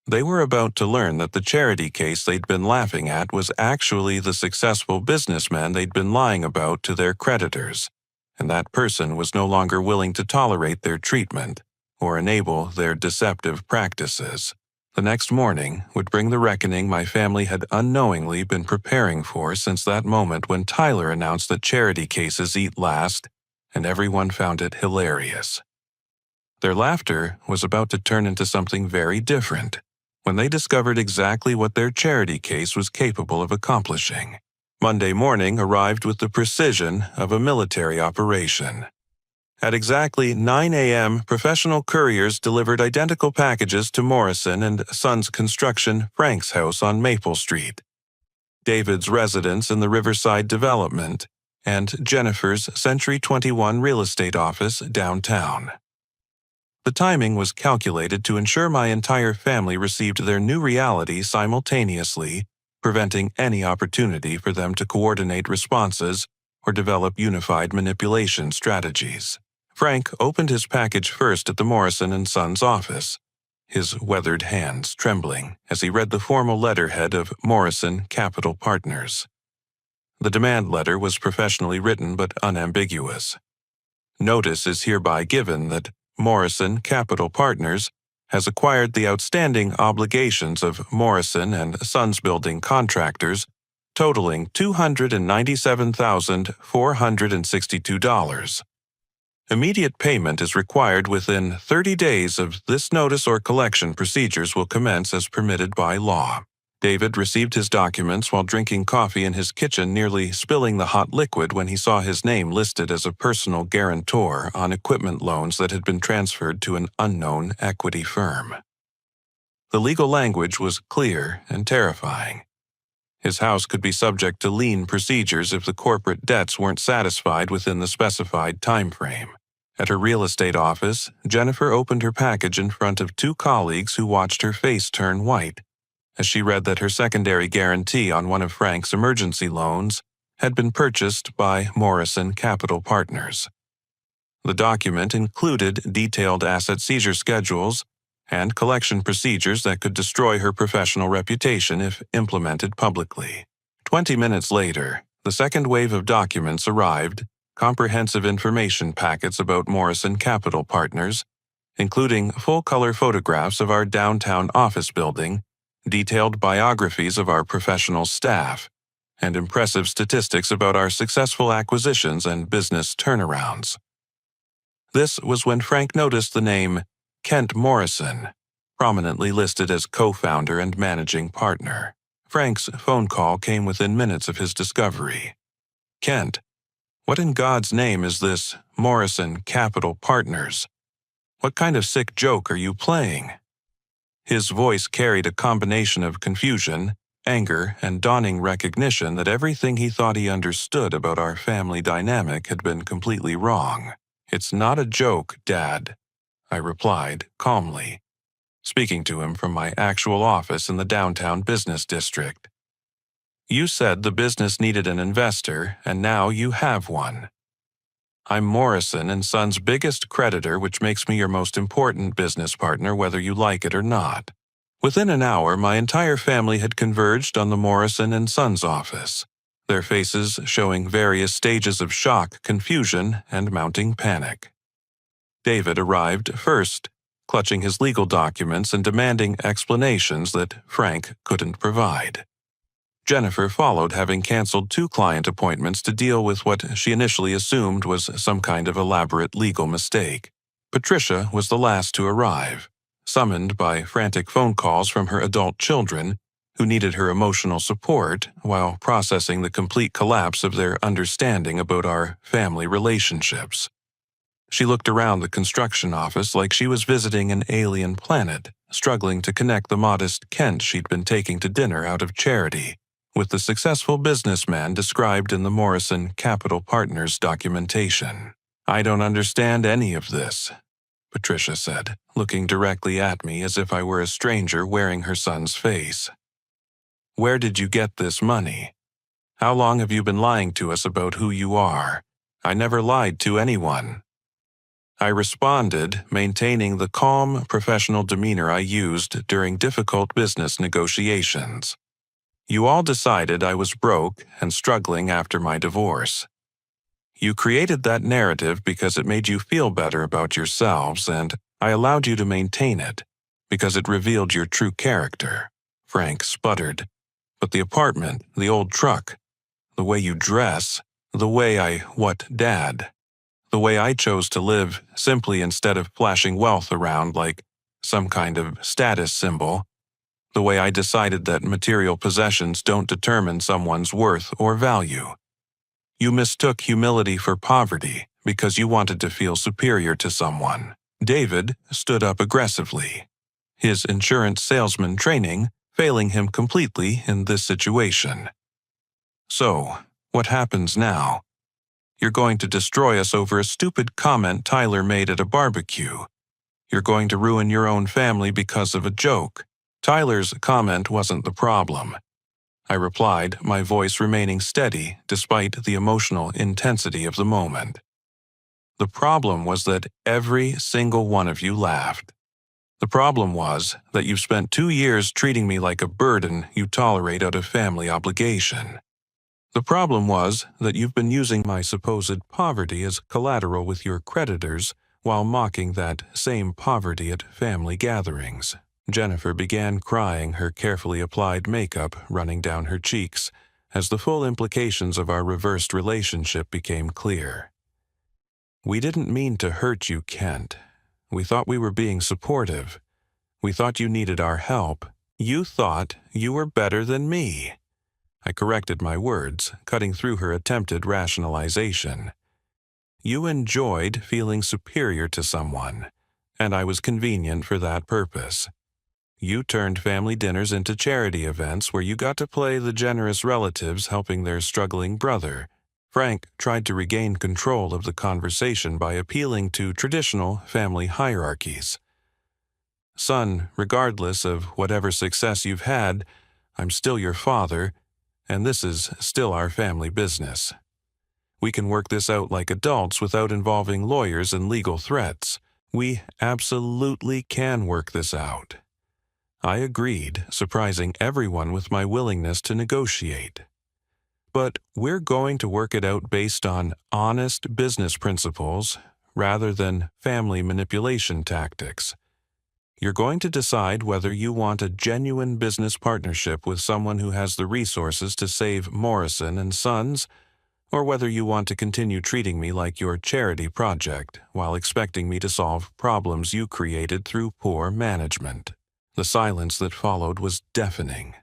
They were about to learn that the charity case they'd been laughing at was actually the successful businessman they'd been lying about to their creditors, and that person was no longer willing to tolerate their treatment or enable their deceptive practices. The next morning would bring the reckoning my family had unknowingly been preparing for since that moment when Tyler announced that charity cases eat last, and everyone found it hilarious. Their laughter was about to turn into something very different when they discovered exactly what their charity case was capable of accomplishing. Monday morning arrived with the precision of a military operation. At exactly 9 a.m., professional couriers delivered identical packages to Morrison and Sons Construction, Frank's house on Maple Street, David's residence in the Riverside development, and Jennifer's Century 21 real estate office downtown. The timing was calculated to ensure my entire family received their new reality simultaneously, preventing any opportunity for them to coordinate responses or develop unified manipulation strategies. Frank opened his package first at the Morrison and Sons office, his weathered hands trembling as he read the formal letterhead of Morrison Capital Partners. The demand letter was professionally written but unambiguous. Notice is hereby given that Morrison Capital Partners has acquired the outstanding obligations of Morrison and Sons Building Contractors, totaling $297,462. Immediate payment is required within 30 days of this notice, or collection procedures will commence as permitted by law. David received his documents while drinking coffee in his kitchen, nearly spilling the hot liquid when he saw his name listed as a personal guarantor on equipment loans that had been transferred to an unknown equity firm. The legal language was clear and terrifying. His house could be subject to lien procedures if the corporate debts weren't satisfied within the specified time frame. At her real estate office, Jennifer opened her package in front of two colleagues who watched her face turn white as she read that her secondary guarantee on one of Frank's emergency loans had been purchased by Morrison Capital Partners. The document included detailed asset seizure schedules and collection procedures that could destroy her professional reputation if implemented publicly. 20 minutes later, the second wave of documents arrived, comprehensive information packets about Morrison Capital Partners, including full-color photographs of our downtown office building, detailed biographies of our professional staff, and impressive statistics about our successful acquisitions and business turnarounds. This was when Frank noticed the name Kent Morrison, prominently listed as co-founder and managing partner. Frank's phone call came within minutes of his discovery. "Kent, what in God's name is this Morrison Capital Partners? What kind of sick joke are you playing?" His voice carried a combination of confusion, anger, and dawning recognition that everything he thought he understood about our family dynamic had been completely wrong. "It's not a joke, Dad," I replied calmly, speaking to him from my actual office in the downtown business district. "You said the business needed an investor, and now you have one. I'm Morrison and Sons' biggest creditor, which makes me your most important business partner, whether you like it or not." Within an hour, my entire family had converged on the Morrison and Sons office, their faces showing various stages of shock, confusion, and mounting panic. David arrived first, clutching his legal documents and demanding explanations that Frank couldn't provide. Jennifer followed, having canceled 2 client appointments to deal with what she initially assumed was some kind of elaborate legal mistake. Patricia was the last to arrive, summoned by frantic phone calls from her adult children, who needed her emotional support while processing the complete collapse of their understanding about our family relationships. She looked around the construction office like she was visiting an alien planet, struggling to connect the modest Kent she'd been taking to dinner out of charity with the successful businessman described in the Morrison Capital Partners documentation. "I don't understand any of this," Patricia said, looking directly at me as if I were a stranger wearing her son's face. "Where did you get this money? How long have you been lying to us about who you are? I never lied to anyone." I responded, maintaining the calm, professional demeanor I used during difficult business negotiations. "You all decided I was broke and struggling after my divorce. You created that narrative because it made you feel better about yourselves, and I allowed you to maintain it because it revealed your true character." Frank sputtered. "But the apartment, the old truck, the way you dress, the way what, Dad? The way I chose to live simply instead of flashing wealth around like some kind of status symbol. The way I decided that material possessions don't determine someone's worth or value. You mistook humility for poverty, because you wanted to feel superior to someone. David stood up aggressively, his insurance salesman training failing him completely in this situation. So, what happens now? You're going to destroy us over a stupid comment Tyler made at a barbecue. You're going to ruin your own family because of a joke. Tyler's comment wasn't the problem, I replied, my voice remaining steady despite the emotional intensity of the moment. The problem was that every single one of you laughed. The problem was that you've spent 2 years treating me like a burden you tolerate out of family obligation. The problem was that you've been using my supposed poverty as collateral with your creditors while mocking that same poverty at family gatherings. Jennifer began crying, her carefully applied makeup running down her cheeks as the full implications of our reversed relationship became clear. We didn't mean to hurt you, Kent. We thought we were being supportive. We thought you needed our help. You thought you were better than me. I corrected my words, cutting through her attempted rationalization. You enjoyed feeling superior to someone, and I was convenient for that purpose. You turned family dinners into charity events where you got to play the generous relatives helping their struggling brother. Frank tried to regain control of the conversation by appealing to traditional family hierarchies. Son, regardless of whatever success you've had, I'm still your father, and this is still our family business. We can work this out like adults without involving lawyers and legal threats. We absolutely can work this out. I agreed, surprising everyone with my willingness to negotiate. But we're going to work it out based on honest business principles rather than family manipulation tactics. You're going to decide whether you want a genuine business partnership with someone who has the resources to save Morrison and Sons, or whether you want to continue treating me like your charity project while expecting me to solve problems you created through poor management. The silence that followed was deafening.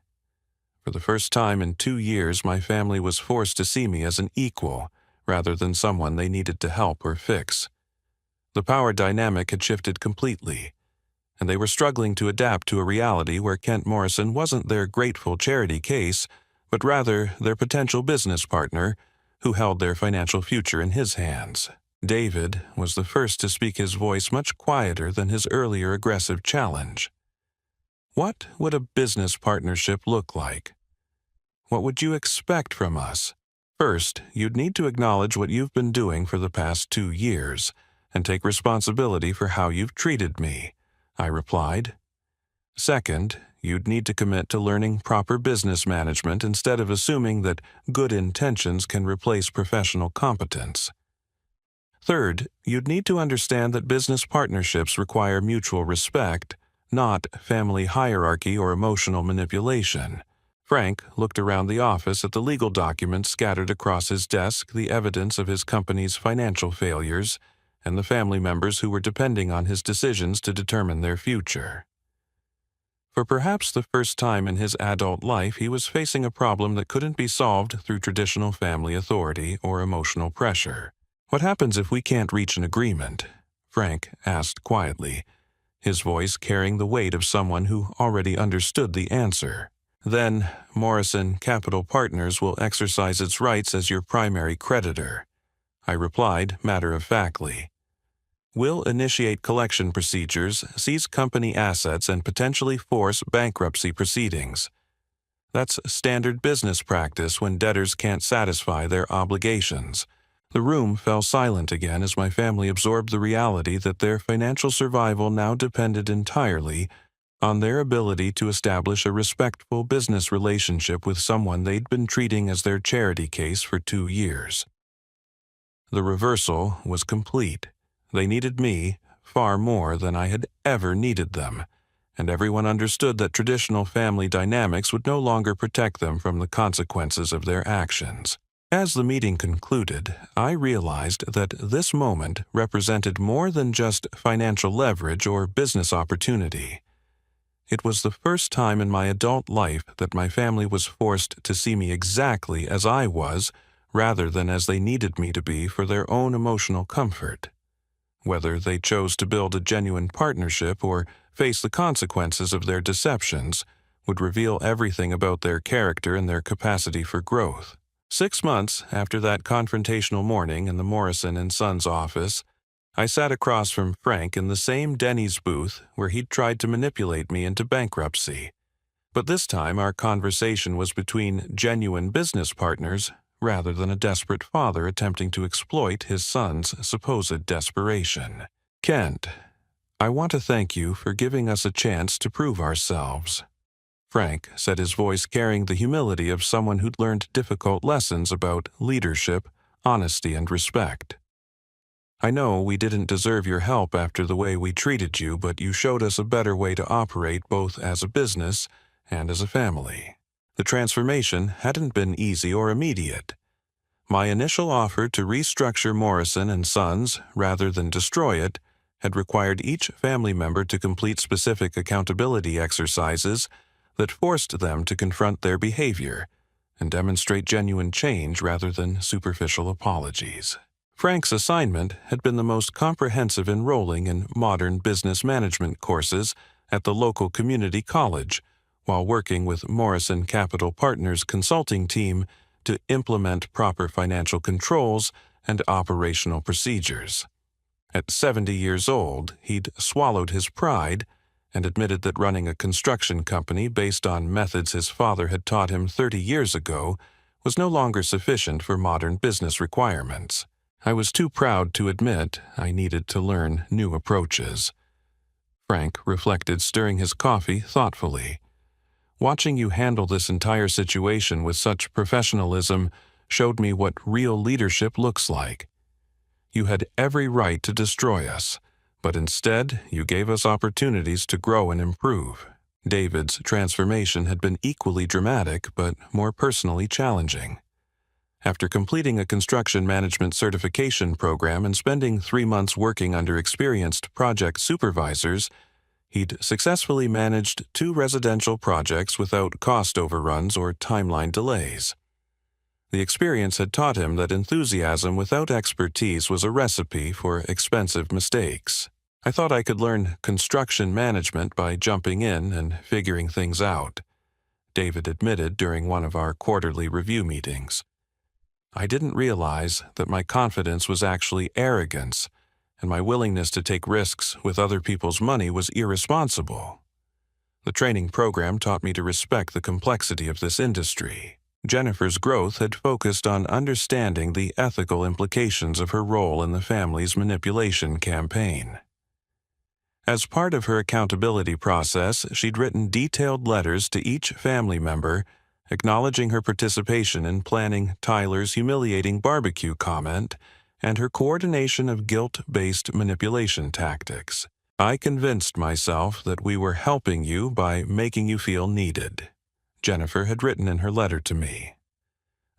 For the first time in 2 years, my family was forced to see me as an equal rather than someone they needed to help or fix. The power dynamic had shifted completely, and they were struggling to adapt to a reality where Kent Morrison wasn't their grateful charity case, but rather their potential business partner who held their financial future in his hands. David was the first to speak, his voice much quieter than his earlier aggressive challenge. What would a business partnership look like? What would you expect from us? First, you'd need to acknowledge what you've been doing for the past 2 years and take responsibility for how you've treated me, I replied. Second, you'd need to commit to learning proper business management instead of assuming that good intentions can replace professional competence. Third, you'd need to understand that business partnerships require mutual respect, not family hierarchy or emotional manipulation. Frank looked around the office at the legal documents scattered across his desk, the evidence of his company's financial failures, and the family members who were depending on his decisions to determine their future. For perhaps the first time in his adult life, he was facing a problem that couldn't be solved through traditional family authority or emotional pressure. What happens if we can't reach an agreement? Frank asked quietly, his voice carrying the weight of someone who already understood the answer. Then, Morrison Capital Partners will exercise its rights as your primary creditor, I replied matter-of-factly. We'll initiate collection procedures, seize company assets, and potentially force bankruptcy proceedings. That's standard business practice when debtors can't satisfy their obligations. The room fell silent again as my family absorbed the reality that their financial survival now depended entirely on their ability to establish a respectful business relationship with someone they'd been treating as their charity case for 2 years. The reversal was complete. They needed me far more than I had ever needed them, and everyone understood that traditional family dynamics would no longer protect them from the consequences of their actions. As the meeting concluded, I realized that this moment represented more than just financial leverage or business opportunity. It was the first time in my adult life that my family was forced to see me exactly as I was, rather than as they needed me to be for their own emotional comfort. Whether they chose to build a genuine partnership or face the consequences of their deceptions would reveal everything about their character and their capacity for growth. 6 months after that confrontational morning in the Morrison and Sons office, I sat across from Frank in the same Denny's booth where he'd tried to manipulate me into bankruptcy. But this time our conversation was between genuine business partners rather than a desperate father attempting to exploit his son's supposed desperation. "Kent, I want to thank you for giving us a chance to prove ourselves," Frank said, his voice carrying the humility of someone who'd learned difficult lessons about leadership, honesty, and respect. "I know we didn't deserve your help after the way we treated you, but you showed us a better way to operate both as a business and as a family." The transformation hadn't been easy or immediate. My initial offer to restructure Morrison and Sons rather than destroy it had required each family member to complete specific accountability exercises that forced them to confront their behavior and demonstrate genuine change rather than superficial apologies. Frank's assignment had been the most comprehensive enrolling in modern business management courses at the local community college, while working with Morrison Capital Partners consulting team to implement proper financial controls and operational procedures. At 70 years old, he'd swallowed his pride and admitted that running a construction company based on methods his father had taught him 30 years ago was no longer sufficient for modern business requirements. I was too proud to admit I needed to learn new approaches. Frank reflected, stirring his coffee thoughtfully. "Watching you handle this entire situation with such professionalism showed me what real leadership looks like. You had every right to destroy us, but instead you gave us opportunities to grow and improve." David's transformation had been equally dramatic but more personally challenging. After completing a construction management certification program and spending 3 months working under experienced project supervisors, he'd successfully managed 2 residential projects without cost overruns or timeline delays. The experience had taught him that enthusiasm without expertise was a recipe for expensive mistakes. "I thought I could learn construction management by jumping in and figuring things out," David admitted during one of our quarterly review meetings. "I didn't realize that my confidence was actually arrogance, and my willingness to take risks with other people's money was irresponsible. The training program taught me to respect the complexity of this industry." Jennifer's growth had focused on understanding the ethical implications of her role in the family's manipulation campaign. As part of her accountability process, she'd written detailed letters to each family member acknowledging her participation in planning Tyler's humiliating barbecue comment and her coordination of guilt-based manipulation tactics. "I convinced myself that we were helping you by making you feel needed," Jennifer had written in her letter to me.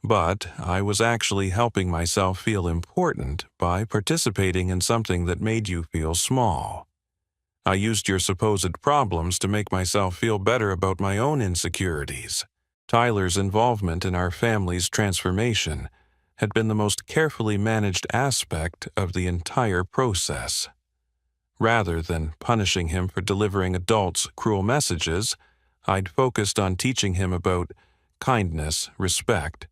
"But I was actually helping myself feel important by participating in something that made you feel small. I used your supposed problems to make myself feel better about my own insecurities." Tyler's involvement in our family's transformation had been the most carefully managed aspect of the entire process. Rather than punishing him for delivering adults' cruel messages, I'd focused on teaching him about kindness, respect,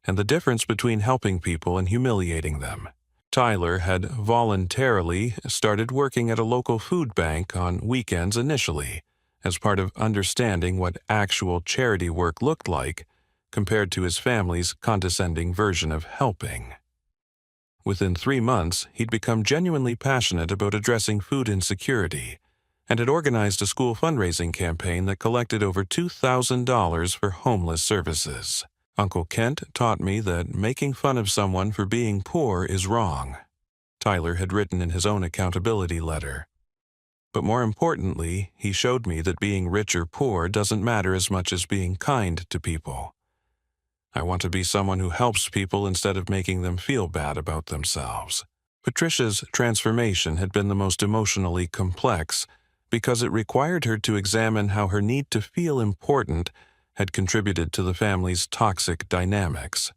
and the difference between helping people and humiliating them. Tyler had voluntarily started working at a local food bank on weekends initially, as part of understanding what actual charity work looked like compared to his family's condescending version of helping. Within 3 months, he'd become genuinely passionate about addressing food insecurity and had organized a school fundraising campaign that collected over $2,000 for homeless services. "Uncle Kent taught me that making fun of someone for being poor is wrong," Tyler had written in his own accountability letter. "But more importantly, he showed me that being rich or poor doesn't matter as much as being kind to people. I want to be someone who helps people instead of making them feel bad about themselves." Patricia's transformation had been the most emotionally complex because it required her to examine how her need to feel important had contributed to the family's toxic dynamics.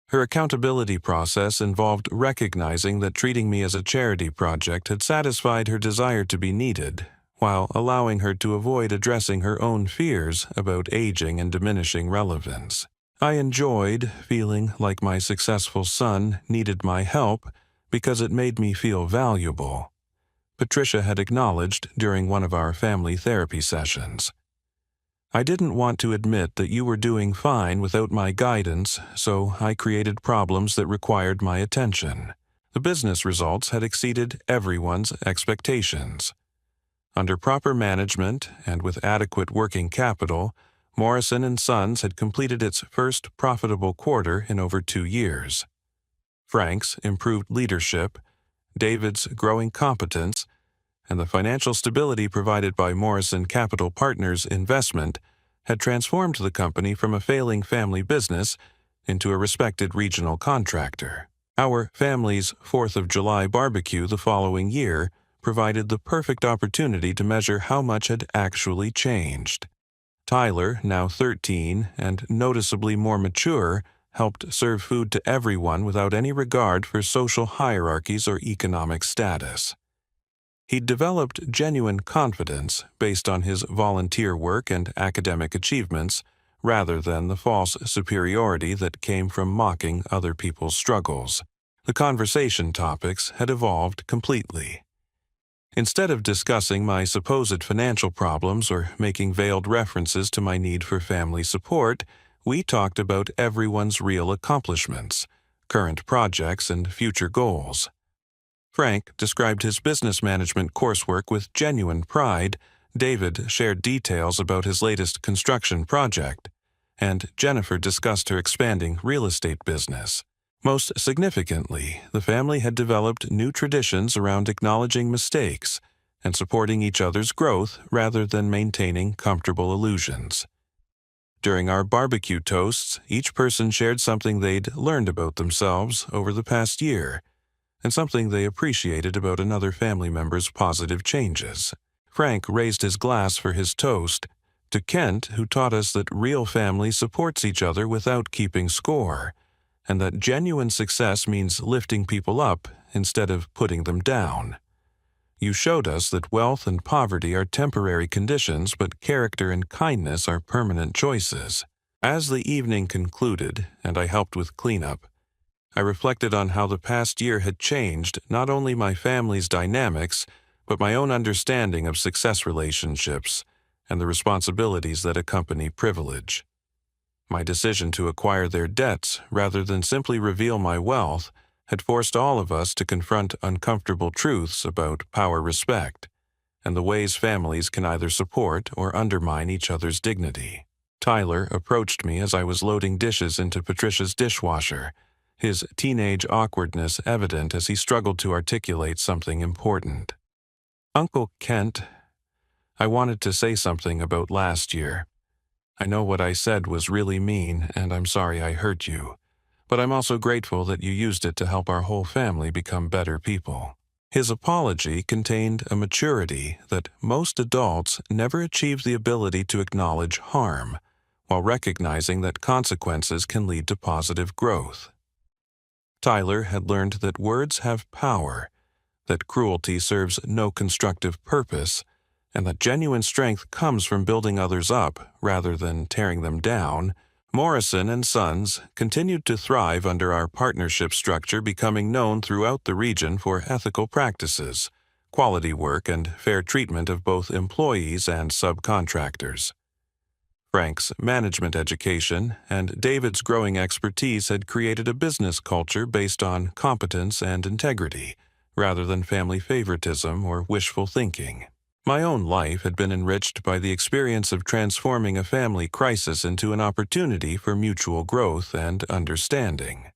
Her accountability process involved recognizing that treating me as a charity project had satisfied her desire to be needed, while allowing her to avoid addressing her own fears about aging and diminishing relevance. I enjoyed feeling like my successful son needed my help because it made me feel valuable, Patricia had acknowledged during one of our family therapy sessions. I didn't want to admit that you were doing fine without my guidance, so I created problems that required my attention. The business results had exceeded everyone's expectations. Under proper management and with adequate working capital, Morrison & Sons had completed its first profitable quarter in over 2 years. Frank's improved leadership, David's growing competence, and the financial stability provided by Morrison Capital Partners investment had transformed the company from a failing family business into a respected regional contractor. Our family's 4th of July barbecue the following year provided the perfect opportunity to measure how much had actually changed. Tyler, now 13 and noticeably more mature, helped serve food to everyone without any regard for social hierarchies or economic status. He'd developed genuine confidence based on his volunteer work and academic achievements, rather than the false superiority that came from mocking other people's struggles. The conversation topics had evolved completely. Instead of discussing my supposed financial problems or making veiled references to my need for family support, we talked about everyone's real accomplishments, current projects, and future goals. Frank described his business management coursework with genuine pride, David shared details about his latest construction project, and Jennifer discussed her expanding real estate business. Most significantly, the family had developed new traditions around acknowledging mistakes and supporting each other's growth rather than maintaining comfortable illusions. During our barbecue toasts, each person shared something they'd learned about themselves over the past year, and something they appreciated about another family member's positive changes. Frank raised his glass for his toast to Kent, who taught us that real family supports each other without keeping score, and that genuine success means lifting people up instead of putting them down. You showed us that wealth and poverty are temporary conditions, but character and kindness are permanent choices. As the evening concluded, and I helped with cleanup, I reflected on how the past year had changed not only my family's dynamics, but my own understanding of success relationships and the responsibilities that accompany privilege. My decision to acquire their debts rather than simply reveal my wealth had forced all of us to confront uncomfortable truths about power respect and the ways families can either support or undermine each other's dignity. Tyler approached me as I was loading dishes into Patricia's dishwasher, his teenage awkwardness evident as he struggled to articulate something important. "Uncle Kent, I wanted to say something about last year. I know what I said was really mean, and I'm sorry I hurt you, but I'm also grateful that you used it to help our whole family become better people." His apology contained a maturity that most adults never achieve the ability to acknowledge harm, while recognizing that consequences can lead to positive growth. Tyler had learned that words have power, that cruelty serves no constructive purpose, and that genuine strength comes from building others up rather than tearing them down. Morrison & Sons continued to thrive under our partnership structure, becoming known throughout the region for ethical practices, quality work, and fair treatment of both employees and subcontractors. Frank's management education and David's growing expertise had created a business culture based on competence and integrity, rather than family favoritism or wishful thinking. My own life had been enriched by the experience of transforming a family crisis into an opportunity for mutual growth and understanding.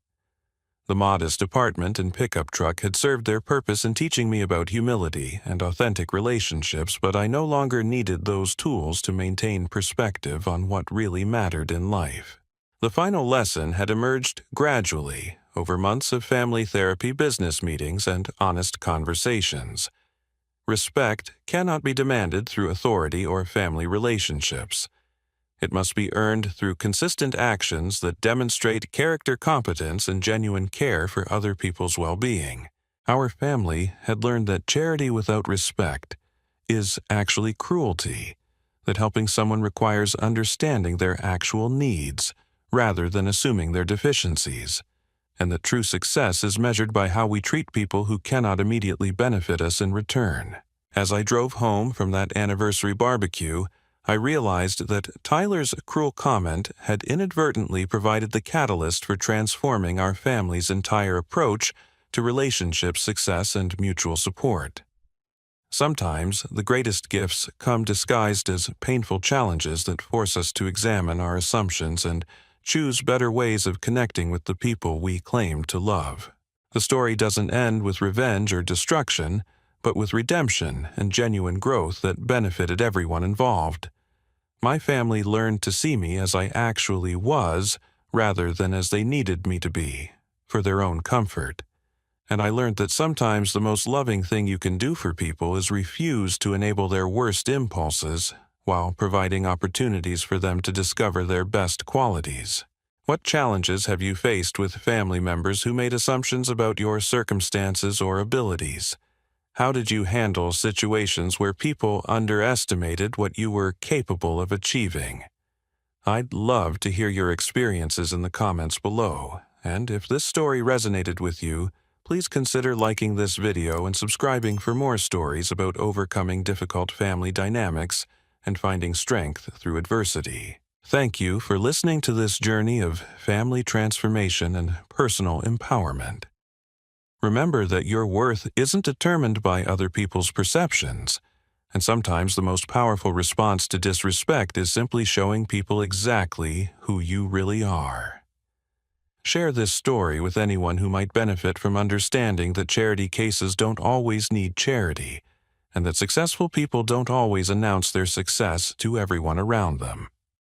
The modest apartment and pickup truck had served their purpose in teaching me about humility and authentic relationships, but I no longer needed those tools to maintain perspective on what really mattered in life. The final lesson had emerged gradually over months of family therapy, business meetings, and honest conversations. Respect cannot be demanded through authority or family relationships. It must be earned through consistent actions that demonstrate character competence and genuine care for other people's well-being. Our family had learned that charity without respect is actually cruelty, that helping someone requires understanding their actual needs rather than assuming their deficiencies, and that true success is measured by how we treat people who cannot immediately benefit us in return. As I drove home from that anniversary barbecue, I realized that Tyler's cruel comment had inadvertently provided the catalyst for transforming our family's entire approach to relationship success and mutual support. Sometimes the greatest gifts come disguised as painful challenges that force us to examine our assumptions and choose better ways of connecting with the people we claim to love. The story doesn't end with revenge or destruction, but with redemption and genuine growth that benefited everyone involved. My family learned to see me as I actually was, rather than as they needed me to be, for their own comfort. And I learned that sometimes the most loving thing you can do for people is refuse to enable their worst impulses while providing opportunities for them to discover their best qualities. What challenges have you faced with family members who made assumptions about your circumstances or abilities? How did you handle situations where people underestimated what you were capable of achieving? I'd love to hear your experiences in the comments below, and if this story resonated with you, please consider liking this video and subscribing for more stories about overcoming difficult family dynamics and finding strength through adversity. Thank you for listening to this journey of family transformation and personal empowerment. Remember that your worth isn't determined by other people's perceptions, and sometimes the most powerful response to disrespect is simply showing people exactly who you really are. Share this story with anyone who might benefit from understanding that charity cases don't always need charity, and that successful people don't always announce their success to everyone around them.